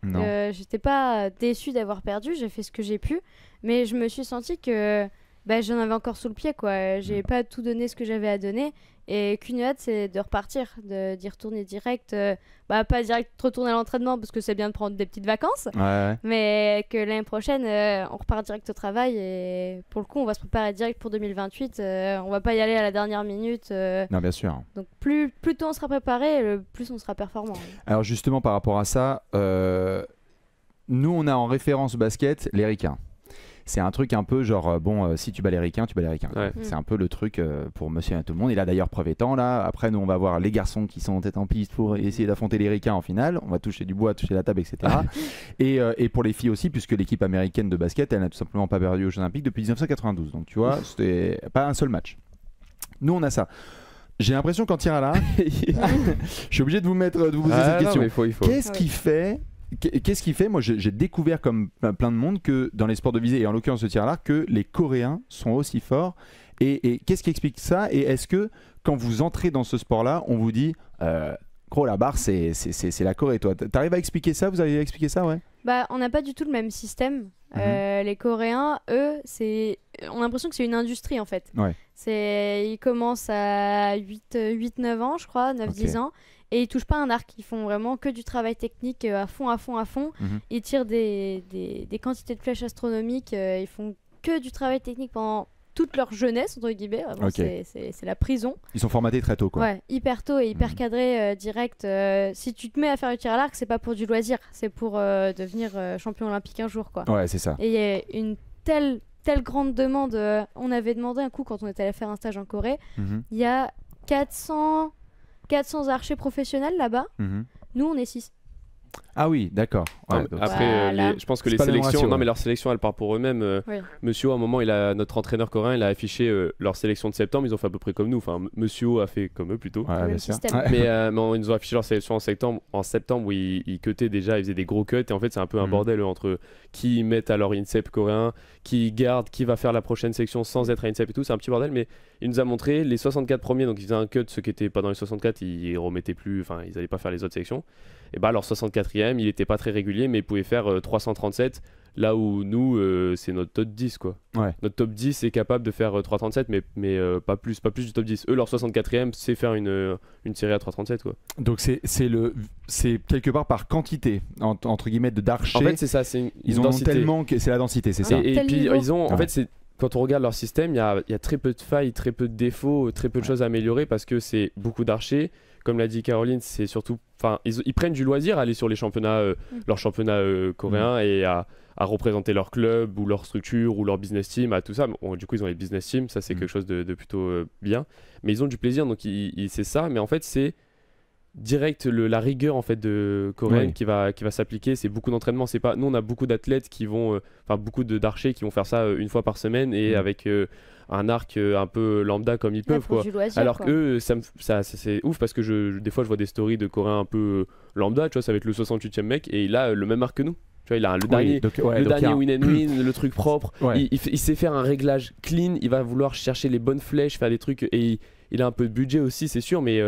J'étais pas déçue d'avoir perdu. J'ai fait ce que j'ai pu. Mais je me suis sentie que j'en avais encore sous le pied, quoi. J'ai pas tout donné ce que j'avais à donner. Et qu'une hâte, c'est de repartir, d'y retourner direct. Pas direct retourner à l'entraînement parce que c'est bien de prendre des petites vacances. Ouais. Mais que l'année prochaine, on repart direct au travail. Et pour le coup, on va se préparer direct pour 2028. On va pas y aller à la dernière minute. Non, bien sûr. Donc plus tôt on sera préparé, plus on sera performant. Alors justement, par rapport à ça, nous, on a en référence basket les ricains. C'est un truc un peu genre, si tu bats les ricains, tu bats les ricains. Ouais. C'est un peu le truc pour monsieur et tout le monde. Et là, d'ailleurs, preuve étant, là, après, nous, on va voir les garçons qui sont en tête en piste pour essayer d'affronter les ricains en finale. On va toucher du bois, toucher la table, etc. et pour les filles aussi, puisque l'équipe américaine de basket, elle n'a tout simplement pas perdu aux Jeux Olympiques depuis 1992. Donc, tu vois, c'était pas un seul match. Nous, on a ça. J'ai l'impression qu'en tir à l'arc, je suis obligé de vous poser cette question. Il faut. Qu'est-ce qui fait, moi j'ai découvert comme plein de monde que dans les sports de visée, et en l'occurrence le tir à l'arc, que les Coréens sont aussi forts. Et qu'est-ce qui explique ça? Et est-ce que quand vous entrez dans ce sport-là, on vous dit, gros, la barre, c'est la Corée, toi? T'arrives à expliquer ça? Vous arrivez à expliquer ça, ouais? On n'a pas du tout le même système. Les Coréens, eux, on a l'impression que c'est une industrie en fait. Ouais. Ils commencent à 8-9 ans, je crois, 9-10 ans. Et ils touchent pas un arc, ils font vraiment que du travail technique à fond. Ils tirent des quantités de flèches astronomiques, ils font que du travail technique pendant toute leur jeunesse, entre guillemets. Vraiment, c'est la prison. Ils sont formatés très tôt, quoi. Ouais, hyper tôt et hyper cadrés direct. Si tu te mets à faire du tir à l'arc, c'est pas pour du loisir, c'est pour devenir champion olympique un jour, quoi. Ouais, c'est ça. Et il y a une telle grande demande. On avait demandé un coup quand on était allé faire un stage en Corée, il y a 400 archers professionnels là-bas. Nous, on est 6. Ah oui, d'accord. Ouais, après, je pense que les sélections, non mais leur sélection, elle part pour eux-mêmes. Monsieur O, à un moment, notre entraîneur coréen, il a affiché leur sélection de septembre. Ils ont fait à peu près comme nous. Enfin, Monsieur O a fait comme eux plutôt. Ouais, bien sûr. Mais ils nous ont affiché leur sélection en septembre où ils cutaient déjà, ils faisaient des gros cuts. Et en fait, c'est un peu un bordel entre qui mettent à leur INSEP coréen, qui garde, qui va faire la prochaine section sans être à INSEP et tout. C'est un petit bordel. Mais il nous a montré les 64 premiers. Donc ils faisaient un cut. Ceux qui n'étaient pas dans les 64, ils remettaient plus. Enfin, ils n'allaient pas faire les autres sections. Et leur 64e, 64e, il était pas très régulier, mais il pouvait faire 337. Là où nous, c'est notre top 10 quoi. Ouais. Notre top 10 est capable de faire 3,37 mais pas plus du top 10. Eux, leur 64e, c'est faire une série à 3,37 quoi. Donc c'est quelque part par quantité, entre guillemets, d'archers. En fait, c'est ça, c'est ils en ont tellement que c'est la densité, c'est ça. Et puis, ils ont, en fait, quand on regarde leur système, il y a très peu de failles, très peu de défauts, très peu de choses à améliorer parce que c'est beaucoup d'archers. Comme l'a dit Caroline, c'est surtout... Enfin, ils prennent du loisir à aller sur les championnats, leurs championnats coréens et à représenter leur club ou leur structure ou leur business team, à tout ça. Bon, du coup, ils ont les business teams, ça c'est quelque chose de plutôt bien. Mais ils ont du plaisir, donc c'est ça. Mais en fait, c'est direct la rigueur en fait de coréenne qui va s'appliquer. C'est beaucoup d'entraînement. C'est pas... Nous, on a beaucoup d'athlètes qui vont... beaucoup d'archers qui vont faire ça une fois par semaine et avec... un arc un peu lambda comme ils peuvent quoi. Alors que c'est ouf parce que des fois je vois des stories de Coréens un peu lambda, tu vois, ça va être le 68e mec et il a le même arc que nous. Tu vois, il a le dernier win and win, le truc propre. Il sait faire un réglage clean, il va vouloir chercher les bonnes flèches, faire des trucs et il a un peu de budget aussi, c'est sûr, mais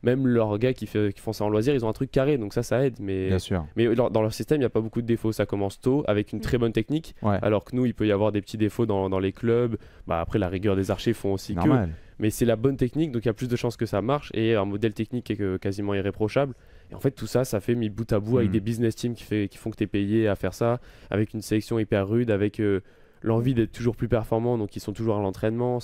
même leurs gars qui font ça en loisir, ils ont un truc carré, donc ça aide. Mais, bien sûr. Mais dans leur système, il n'y a pas beaucoup de défauts. Ça commence tôt avec une très bonne technique, alors que nous, il peut y avoir des petits défauts dans les clubs. Bah, après, la rigueur des archers font aussi normal. Mais c'est la bonne technique, donc il y a plus de chances que ça marche et un modèle technique qui est quasiment irréprochable. Et en fait, tout ça, ça fait mis bout à bout avec des business teams qui font que tu es payé à faire ça, avec une sélection hyper rude, avec l'envie d'être toujours plus performant, donc ils sont toujours à l'entraînement.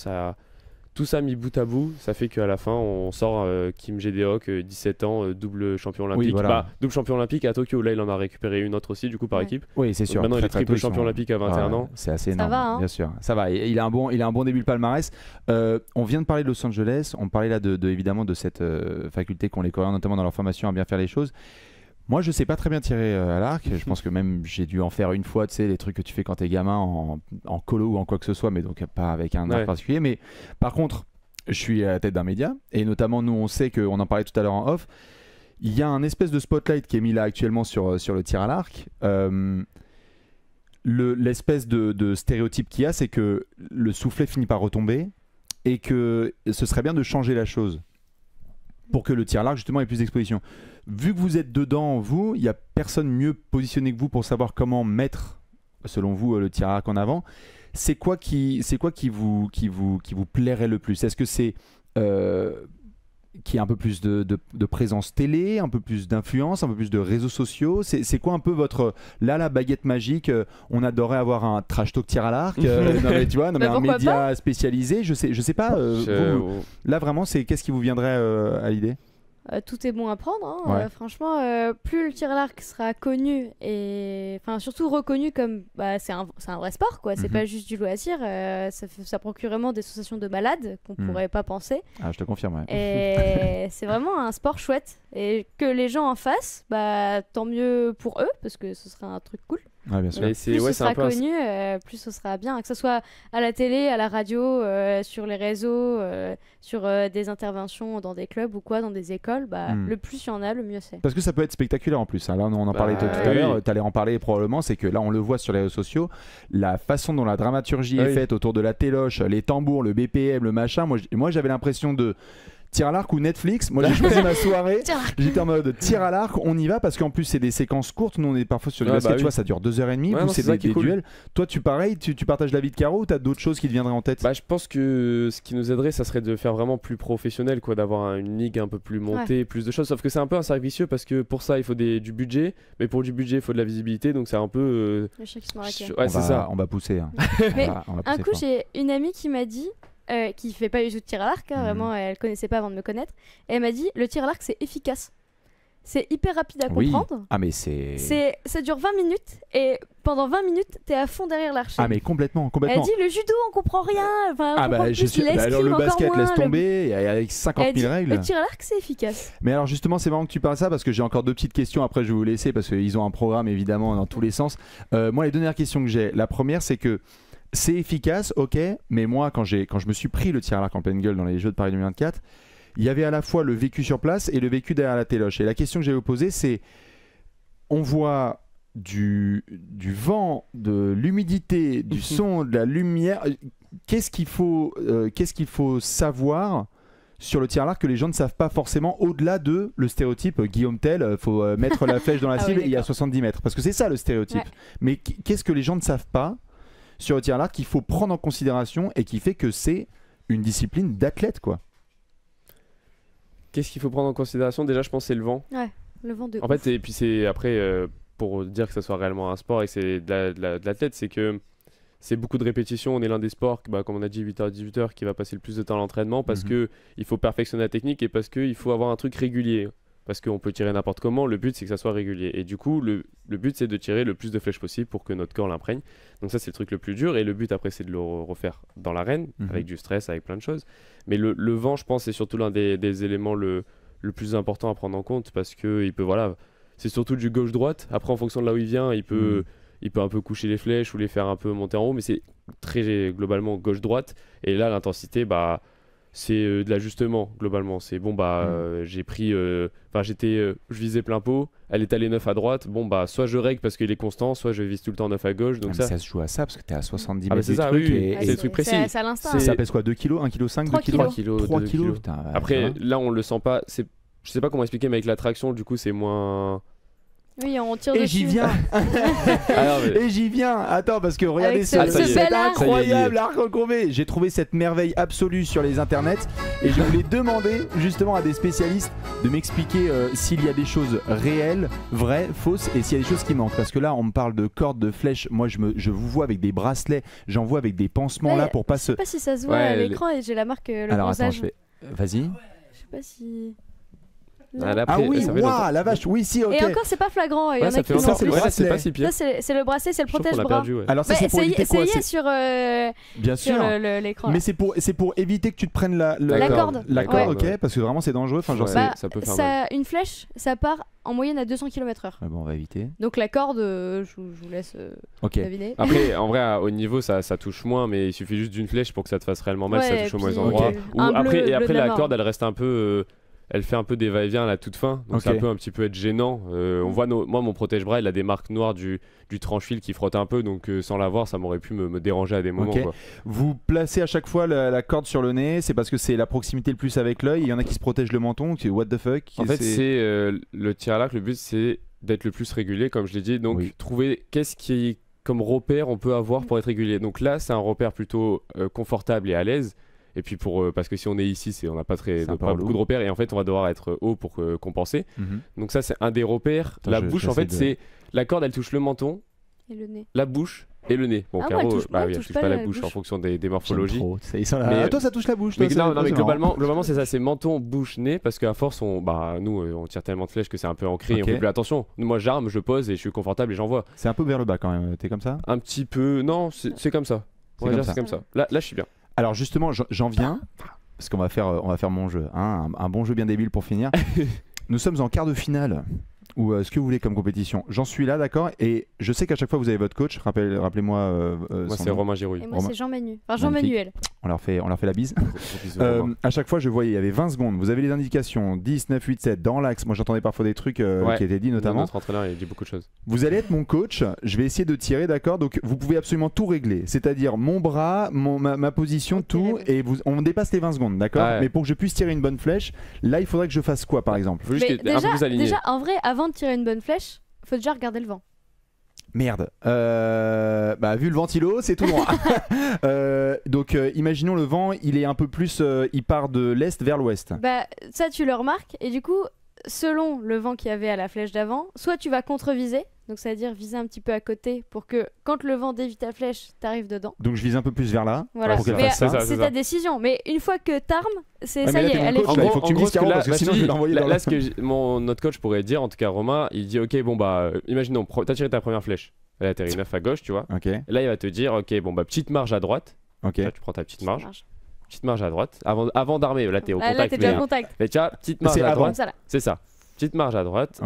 Tout ça mis bout à bout, ça fait qu'à la fin, on sort Kim Jae-deok, 17 ans, double champion olympique. Double champion olympique à Tokyo. Là, il en a récupéré une autre aussi, du coup, par équipe. Oui, c'est sûr. Maintenant, il est triple champion olympique à 21 ans. C'est assez énorme, ça va, hein. Bien sûr. Ça va. Il a un bon début de palmarès. On vient de parler de Los Angeles. On parlait là, évidemment, de cette faculté qu'ont les Coréens, notamment dans leur formation, à bien faire les choses. Moi, je sais pas très bien tirer à l'arc. Je pense que même j'ai dû en faire une fois, tu sais, les trucs que tu fais quand t'es gamin en colo ou en quoi que ce soit, mais donc pas avec un arc particulier. Mais par contre, je suis à la tête d'un média, et notamment nous, on sait qu'on en parlait tout à l'heure en off. Il y a un espèce de spotlight qui est mis là actuellement sur le tir à l'arc. L'espèce de stéréotype qu'il y a, c'est que le soufflet finit par retomber et que ce serait bien de changer la chose pour que le tir à l'arc justement ait plus d'exposition. Vu que vous êtes dedans, il n'y a personne mieux positionné que vous pour savoir comment mettre, selon vous, le tir à l'arc en avant. C'est quoi qui vous plairait le plus? Est-ce que c'est qu'il y ait un peu plus de présence télé, un peu plus d'influence, un peu plus de réseaux sociaux? C'est quoi un peu la baguette magique? On adorait avoir un trash talk tir à l'arc, mais un média spécialisé. Je sais pas. Là vraiment, qu'est-ce qui vous viendrait à l'idée? Tout est bon à prendre, hein. Franchement, plus le tir à l'arc sera connu et surtout reconnu comme c'est un vrai sport, quoi. C'est pas juste du loisir, ça procure vraiment des sensations de malade qu'on pourrait pas penser. Ah, je te confirme. Et c'est vraiment un sport chouette et que les gens en fassent, tant mieux pour eux parce que ce sera un truc cool. Ouais, bien sûr. Plus ce sera connu, plus ce sera bien, que ce soit à la télé, à la radio, sur les réseaux, sur des interventions dans des clubs ou quoi, dans des écoles, le plus il y en a, le mieux c'est. Parce que ça peut être spectaculaire en plus, hein. Là on en parlait tout à l'heure, tu allais en parler probablement, c'est que là on le voit sur les réseaux sociaux, la façon dont la dramaturgie est faite autour de la téloche, les tambours, le BPM, le machin, moi j'avais l'impression de tir à l'arc ou Netflix. Moi j'ai choisi ma soirée, j'étais en mode tir à l'arc, on y va, parce qu'en plus c'est des séquences courtes. Nous on est parfois sur le basket, tu vois, ça dure 2h30, vous c'est des duels. Toi tu partages la vie de Caro ou t'as d'autres choses qui te viendraient en tête? Je pense que ce qui nous aiderait, ça serait de faire vraiment plus professionnel, quoi, d'avoir une ligue un peu plus montée, plus de choses, sauf que c'est un peu un cercle vicieux parce que pour ça il faut du budget, mais pour du budget il faut de la visibilité, donc c'est un peu le chèque se marque. C'est ça, on va pousser, hein. Mais un coup j'ai une amie qui m'a dit qui fait pas du tout de tir à l'arc, vraiment elle connaissait pas avant de me connaître, et elle m'a dit le tir à l'arc c'est efficace, c'est hyper rapide à comprendre. Ah mais ça dure 20 minutes et pendant 20 minutes t'es à fond derrière l'archer. Ah mais complètement. Elle dit le judo on comprend rien, alors le basket laisse tomber avec 50 000 règles. Le tir à l'arc c'est efficace. Mais alors justement c'est marrant que tu parles ça parce que j'ai encore deux petites questions, après je vais vous laisser parce qu'ils ont un programme évidemment dans tous les sens. Moi les deux dernières questions que j'ai, la première c'est que c'est efficace, ok, mais moi quand je me suis pris le tir à l'arc en pleine gueule dans les Jeux de Paris 2024, il y avait à la fois le vécu sur place et le vécu derrière la téloche. Et la question que j'avais posée, c'est on voit du vent, de l'humidité, du son, de la lumière. Qu'est-ce qu'il faut savoir sur le tir à l'arc que les gens ne savent pas forcément, au-delà de le stéréotype Guillaume Tell, faut mettre la flèche dans la cible et il y a 70 mètres. Parce que c'est ça le stéréotype. Mais qu'est-ce que les gens ne savent pas sur le tir à l'arc qu'il faut prendre en considération et qui fait que c'est une discipline d'athlète, quoi. Qu'est-ce qu'il faut prendre en considération? Déjà, je pense que c'est le vent. Ouais, le vent de En fait, et puis c'est après, pour dire que ça soit réellement un sport et que c'est de l'athlète, c'est que c'est beaucoup de répétitions. On est l'un des sports, comme on a dit, 8h-18h, qui va passer le plus de temps à l'entraînement parce qu'il faut perfectionner la technique et parce qu'il faut avoir un truc régulier. Parce qu'on peut tirer n'importe comment, le but c'est que ça soit régulier. Et du coup, le but c'est de tirer le plus de flèches possible pour que notre corps l'imprègne. Donc ça c'est le truc le plus dur. Et le but après c'est de le refaire dans l'arène, avec du stress, avec plein de choses. Mais le vent, je pense, c'est surtout l'un des éléments le plus important à prendre en compte parce que il peut, voilà, c'est surtout du gauche-droite. Après, en fonction de là où il vient, il peut un peu coucher les flèches ou les faire un peu monter en haut. Mais c'est très globalement gauche-droite. Et là, l'intensité, c'est de l'ajustement globalement. C'est bon, j'ai pris, je visais plein pot, elle est allée 9 à droite. Bon, soit je règle parce qu'il est constant, soit je vise tout le temps 9 à gauche. Donc ça se joue à ça parce que t'es à 70 mètres. C'est ça, truc oui, c'est des trucs précis. C'est à l'instant. Ça pèse quoi, 2 kg, 1 kg 5, 2 kg 3 kg. Après, là, on le sent pas. Je sais pas comment expliquer, mais avec la traction, du coup, c'est moins. Oui, on tire dessus. Et j'y viens. Et j'y viens. Attends, parce que regardez c'est incroyable arc recourbé. J'ai trouvé cette merveille absolue sur les internets et je voulais demander justement à des spécialistes de m'expliquer s'il y a des choses réelles, vraies, fausses et s'il y a des choses qui manquent. Parce que là, on me parle de cordes, de flèches. Moi, je vous vois avec des bracelets. J'en vois avec des pansements là pour pas se. Je sais pas si ça se voit à l'écran et j'ai la marque. Alors attends, je fais. Vas-y. Je sais pas si. Ah oui, waouh, la vache, oui, si, ok. Et encore, c'est pas flagrant. Il y en a qui ça, c'est le bracelet. C'est pas si pire. Ça, c'est le bracelet, c'est le protège-bras. Alors, ça, c'est pour éviter quoi? Essayez sur bien sûr l'écran. Mais c'est pour éviter que tu te prennes la corde. La corde, ok, parce que vraiment, c'est dangereux. Enfin, genre, ça peut faire mal. Une flèche, ça part en moyenne à 200 km/h. Ah bon, on va éviter. Donc, la corde, je vous laisse deviner. Après, en vrai, au niveau, ça touche moins, mais il suffit juste d'une flèche pour que ça te fasse réellement mal, ça touche au mauvais endroit. Après, la corde, elle reste un peu. Elle fait un peu des va-et-vient à la toute fin, donc ça peut un petit peu être gênant. On voit moi, mon protège-bras, il a des marques noires du tranche-fil qui frotte un peu, donc sans l'avoir, ça m'aurait pu me déranger à des moments. Quoi. Vous placez à chaque fois la corde sur le nez, c'est parce que c'est la proximité le plus avec l'œil. Il y en a qui se protègent le menton, qui what the fuck. En fait, c'est le tir à l'arc. Le but, c'est d'être le plus régulier, comme je l'ai dit. Donc trouver qu'est-ce qui comme repère on peut avoir pour être régulier. Donc là, c'est un repère plutôt confortable et à l'aise. Et puis parce que si on est ici, on n'a pas beaucoup de repères et en fait on va devoir être haut pour compenser. Donc ça c'est un des repères. La bouche en fait c'est la corde, elle touche le menton, et le nez. La bouche et le nez. Bon, Caro, elle touche pas la bouche en fonction des morphologies. Mais toi ça touche la bouche. Mais globalement c'est ça, c'est menton, bouche, nez parce qu'à force nous on tire tellement de flèches que c'est un peu ancré et on fait plus attention. Moi j'arme, je pose et je suis confortable et j'envoie. C'est un peu vers le bas quand même. T'es comme ça? Un petit peu. Non, c'est comme ça. C'est comme ça. Là je suis bien. Alors justement, j'en viens, parce qu'on va faire mon jeu, hein, un bon jeu bien débile pour finir. Nous sommes en quart de finale, ou ce que vous voulez comme compétition. J'en suis là, d'accord. Et je sais qu'à chaque fois vous avez votre coach, rappelez-moi. Moi c'est Romain Girouille. Et moi c'est Jean Manu. Enfin Jean Manuel. On leur fait la bise. À chaque fois je voyais, il y avait 20 secondes. Vous avez les indications 10, 9, 8, 7 dans l'axe. Moi j'entendais parfois des trucs qui étaient dit notamment. Notre entraîneur il dit beaucoup de choses. Vous allez être mon coach. Je vais essayer de tirer, d'accord. Donc vous pouvez absolument tout régler. C'est-à-dire mon bras, ma position, tout. Et on dépasse les 20 secondes, d'accord. Mais pour que je puisse tirer une bonne flèche, là il faudrait que je fasse quoi par exemple? Déjà en vrai, avant de tirer une bonne flèche, faut déjà regarder le vent. Merde. Vu le ventilo, c'est tout droit. Donc imaginons le vent, il est un peu plus, il part de l'est vers l'ouest. Ça tu le remarques et du coup, selon le vent qu'il y avait à la flèche d'avant, soit tu vas contre-viser, donc ça veut dire viser un petit peu à côté pour que quand le vent dévie ta flèche, t'arrives dedans. Donc je vise un peu plus vers là. Voilà. Pour qu'elle fasse ça. C'est ta décision. Mais une fois que t'armes, ça y est, elle est. Il faut que tu me dises Caro parce que sinon je vais l'envoyer dans là. Ce que notre coach pourrait dire, en tout cas Romain, il dit ok imaginons t'as tiré ta première flèche, elle atterrit 9 à gauche, tu vois. Et là il va te dire ok petite marge à droite. Là, tu prends ta petite marge. Petite marge à droite. Avant d'armer, là t'es au contact. Là t'es déjà au contact. Mais tu vois, petite marge à droite. C'est ça. Petite marge à droite.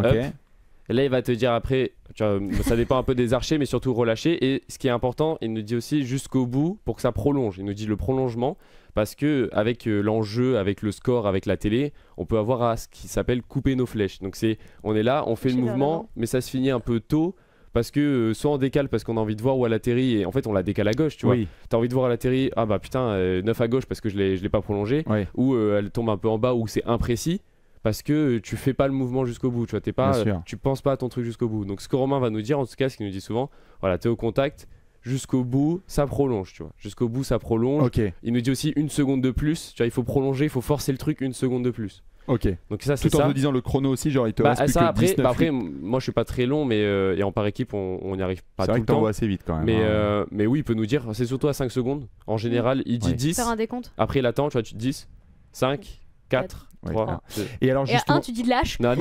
Et là, il va te dire après, ça dépend un peu des archers, mais surtout relâcher. Et ce qui est important, il nous dit aussi jusqu'au bout pour que ça prolonge. Il nous dit le prolongement parce que avec l'enjeu, avec le score, avec la télé, on peut avoir ce qui s'appelle couper nos flèches. Donc on est là, on fait le mouvement, mais ça se finit un peu tôt parce que soit on décale parce qu'on a envie de voir où elle atterrit et en fait on la décale à gauche, tu vois. T'as envie de voir elle atterrit, ah bah putain 9 à gauche parce que je l'ai pas prolongé, ou elle tombe un peu en bas ou c'est imprécis parce que tu fais pas le mouvement jusqu'au bout, tu vois, tu penses pas à ton truc jusqu'au bout. Donc ce que Romain va nous dire, en tout cas ce qu'il nous dit souvent, voilà, t'es au contact, jusqu'au bout ça prolonge, tu vois, jusqu'au bout ça prolonge. Il nous dit aussi 1 seconde de plus, tu vois, il faut prolonger, il faut forcer le truc 1 seconde de plus. Donc ça, c'est tout en nous disant le chrono aussi, genre il te reste plus que 19 après, moi je suis pas très long, mais et en par équipe on n'y arrive pas tout le temps. C'est vrai que t'envoies assez vite quand même. Mais oui, il peut nous dire, c'est surtout à 5 secondes. En général, il dit 10. Faire un décompte. Après il attend, tu vois, tu 10, 5, 4, 3. Et alors justement... Et à 1, tu dis lâche. Non,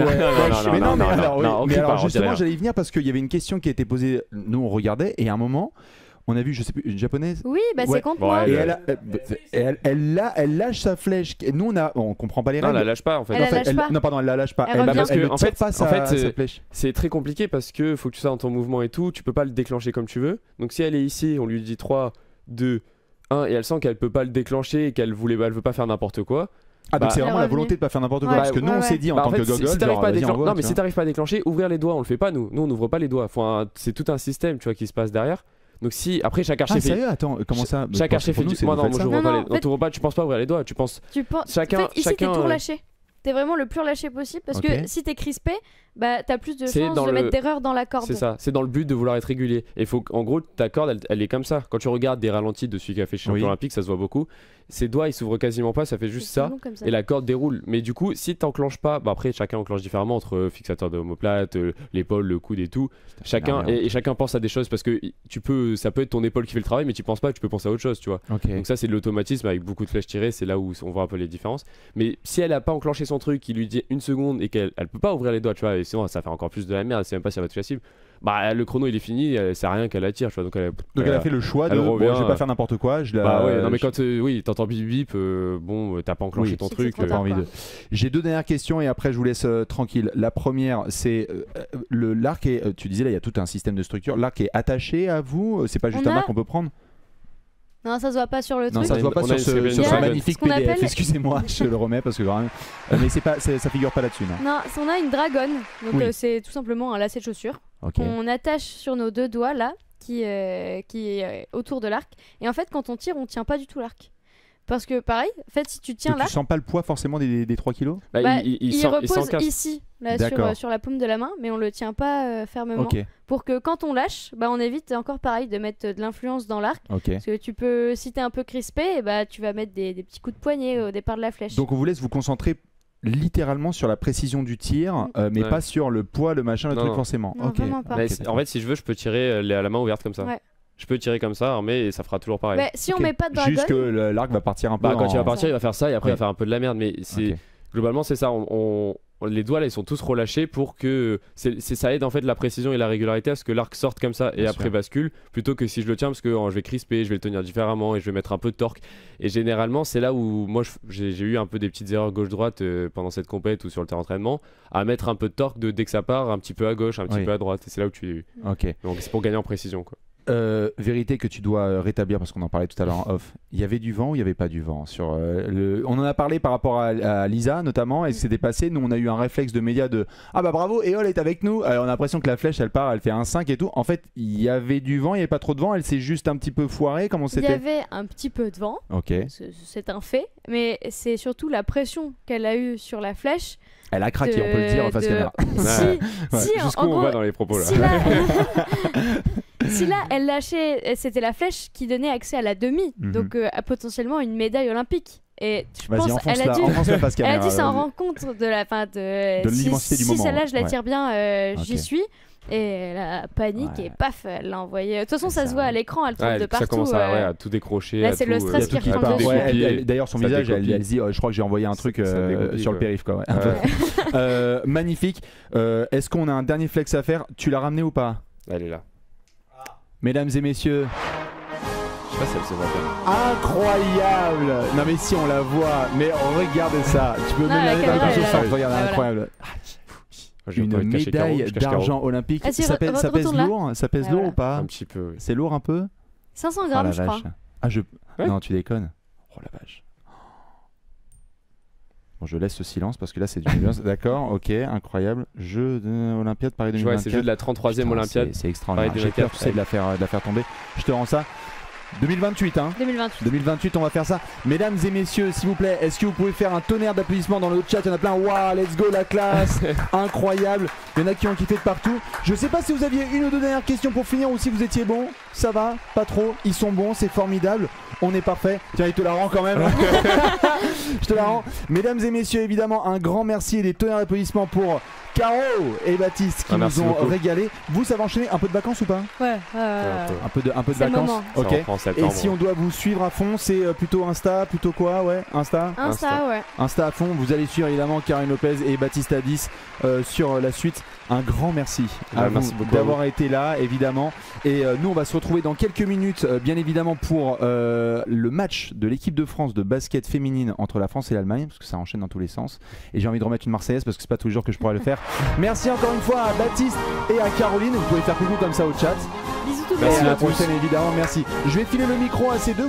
mais alors justement, j'allais y venir parce qu'il y avait une question qui a été posée. Nous, on regardait et à un moment. On a vu, je sais plus, une japonaise. Oui, bah c'est contre moi. Et elle lâche sa flèche. Nous, on comprend pas les règles. Non, elle la lâche pas en fait. Non, pardon, elle la lâche pas. En fait, c'est très compliqué parce que faut que tu sois dans ton mouvement et tout. Tu peux pas le déclencher comme tu veux. Donc si elle est ici, on lui dit 3, 2, 1 et elle sent qu'elle peut pas le déclencher et qu'elle veut pas faire n'importe quoi. Ah donc c'est vraiment la volonté de pas faire n'importe quoi parce que nous on s'est dit en tant que gogol si t'arrives pas à déclencher, ouvrir les doigts, on le fait pas nous on n'ouvre pas les doigts, c'est tout un système tu vois qui se passe derrière. Donc si après chaque archer fait. Sérieux, attends, comment ça? Chaque archer fait. Moi non, je ouvre pas les. T'ouvres pas, tu penses pas ouvrir les doigts, tu penses. Chacun. En fait, ici t'es tout relâché. T'es vraiment le plus relâché possible parce que si t'es crispé, bah t'as plus de chances de mettre d'erreur dans la corde. C'est ça, c'est dans le but de vouloir être régulier. Et faut en gros ta corde elle est comme ça. Quand tu regardes des ralentis de celui qui a fait champion olympique, ça se voit beaucoup. Ses doigts ils s'ouvrent quasiment pas, ça fait juste ça et la corde déroule. Mais du coup, si t'enclenches pas, bah après chacun enclenche différemment entre fixateur de omoplate, l'épaule, le coude et tout. Chacun pense à des choses parce que ça peut être ton épaule qui fait le travail, mais tu penses pas, tu peux penser à autre chose, tu vois. Donc ça c'est de l'automatisme avec beaucoup de flèches tirées, c'est là où on voit un peu les différences. Mais si elle a pas enclenché son truc, qui lui dit 1 seconde et qu'elle peut pas ouvrir les doigts, tu vois, et sinon ça fait encore plus de la merde, elle sait même pas si elle va toucher la cible. Bah le chrono il est fini, c'est rien qu'elle attire, tu vois. Donc elle a fait le choix de je vais pas faire n'importe quoi, non mais quand t'entends bip bip, bon t'as pas enclenché ton truc, pas envie de. J'ai 2 dernières questions et après je vous laisse tranquille. La première c'est l'arc est, tu disais là il y a tout un système de structure, l'arc est attaché à vous, c'est pas juste un arc qu'on peut prendre? Non, ça se voit pas sur le truc. Non, ça se voit pas sur ce magnifique PDF. Excusez-moi, je le remets parce que vraiment. Mais ça figure pas là-dessus, non? Non, on a une dragonne. Donc c'est tout simplement un lacet de chaussure. On attache sur nos 2 doigts là, qui est autour de l'arc. Et en fait, quand on tire, on tient pas du tout l'arc. Parce que pareil, en fait, si tu tiens là. Tu sens pas le poids forcément des 3 kilos? Il repose ici, là, sur la paume de la main, mais on le tient pas fermement. Pour que quand on lâche, on évite encore pareil de mettre de l'influence dans l'arc. Parce que tu peux, si t'es un peu crispé, tu vas mettre des petits coups de poignet au départ de la flèche. Donc on vous laisse vous concentrer littéralement sur la précision du tir, mais pas sur le poids, le machin, le truc forcément. Non, vraiment pas. En fait, si je veux, je peux tirer à la main ouverte comme ça. Je peux tirer comme ça, armé, et ça fera toujours pareil. Si on met pas de dragon. Juste que l'arc va partir un peu. Quand il va partir, il va faire ça et après il va faire un peu de la merde. Mais globalement, c'est ça. Les doigts là, ils sont tous relâchés pour que ça aide en fait la précision et la régularité à ce que l'arc sorte comme ça et après bascule, plutôt que si je le tiens parce que je vais crisper, je vais le tenir différemment et je vais mettre un peu de torque. Et généralement, c'est là où moi j'ai eu un peu des petites erreurs gauche-droite pendant cette compète ou sur le terrain d'entraînement, à mettre un peu de torque dès que ça part, un petit peu à gauche, un petit peu à droite. Et c'est là où donc c'est pour gagner en précision quoi. Vérité que tu dois rétablir parce qu'on en parlait tout à l'heure en off. Il y avait du vent ou il n'y avait pas du vent sur On en a parlé par rapport à Lisa notamment et ce qui s'était passé. Nous on a eu un réflexe de média de ah bah bravo Éole est avec nous. Alors, on a l'impression que la flèche elle part, elle fait un 5 et tout. En fait il y avait du vent, il n'y avait pas trop de vent. Elle s'est juste un petit peu foirée. Comment c'était? Il y avait un petit peu de vent. C'est un fait, mais c'est surtout la pression qu'elle a eue sur la flèche. Elle a craqué, on peut le dire en face caméra. Jusqu'où on va dans les propos là. Si là, elle lâchait, c'était la flèche qui donnait accès à la demi, donc à potentiellement une médaille olympique. Et je pense elle a dû s'en rendre compte de l'immensité du moment. Si celle-là, je la tire bien, j'y suis. Et elle a panique et paf, elle l'a envoyé. De toute façon, ça se voit à l'écran, elle tombe de partout. Ça commence à tout décrocher. Là, c'est le stress qui reprend dessus. D'ailleurs, son visage, elle dit je crois que j'ai envoyé un truc sur le périph'. Magnifique. Est-ce qu'on a un dernier flex à faire? Tu l'as ramené ou pas? Elle est là. Mesdames et messieurs. Je sais pas si elle se voit bien. Incroyable! Non mais si on la voit, mais regardez ça. Tu peux même la mettre sur ça. Regarde, incroyable. Une médaille d'argent olympique. Ça pèse lourd? Ça pèse lourd ou pas? Un petit peu. C'est lourd un peu? 500 grammes, je crois. Non, tu déconnes. Oh la vache. Bon, je laisse ce silence parce que là c'est du d'accord, ok, incroyable. Jeux Olympiade Paris 2024. Ouais, c'est jeu de la 33e Olympiade. C'est extraordinaire. J'ai peur, tu sais, de la faire tomber. Je te rends ça. 2028 hein. 2028 on va faire ça. Mesdames et messieurs s'il vous plaît, est-ce que vous pouvez faire un tonnerre d'applaudissements dans le chat? Il y en a plein. Waouh, let's go la classe. Incroyable. Il y en a qui ont kiffé de partout. Je sais pas si vous aviez une ou deux dernières questions pour finir ou si vous étiez bon. Ça va, pas trop, ils sont bons, c'est formidable. On est parfait. Tiens, il te la rend quand même. Je te la rends. Mesdames et messieurs, évidemment, un grand merci et des tonnerres d'applaudissements pour Caro et Baptiste qui nous ont régalé. Vous, ça va enchaîner un peu de vacances ou pas? Ouais. Un peu de vacances. Ok. Et si on doit vous suivre à fond, c'est plutôt Insta, plutôt quoi? Ouais, Insta, ouais. Insta à fond. Vous allez suivre évidemment Karine Lopez et Baptiste Abyss sur la suite. Un grand merci à vous d'avoir été là, évidemment. Et nous, on va se retrouver dans quelques minutes, bien évidemment, pour le match de l'équipe de France de basket féminine entre la France et l'Allemagne, parce que ça enchaîne dans tous les sens. Et j'ai envie de remettre une Marseillaise parce que c'est pas tous les jours que je pourrais le faire. Merci encore une fois à Baptiste et à Caroline. Vous pouvez faire coucou comme ça au chat. Bisous tout le monde. Merci à la prochaine, évidemment. Merci. Je vais filer le micro à ces deux.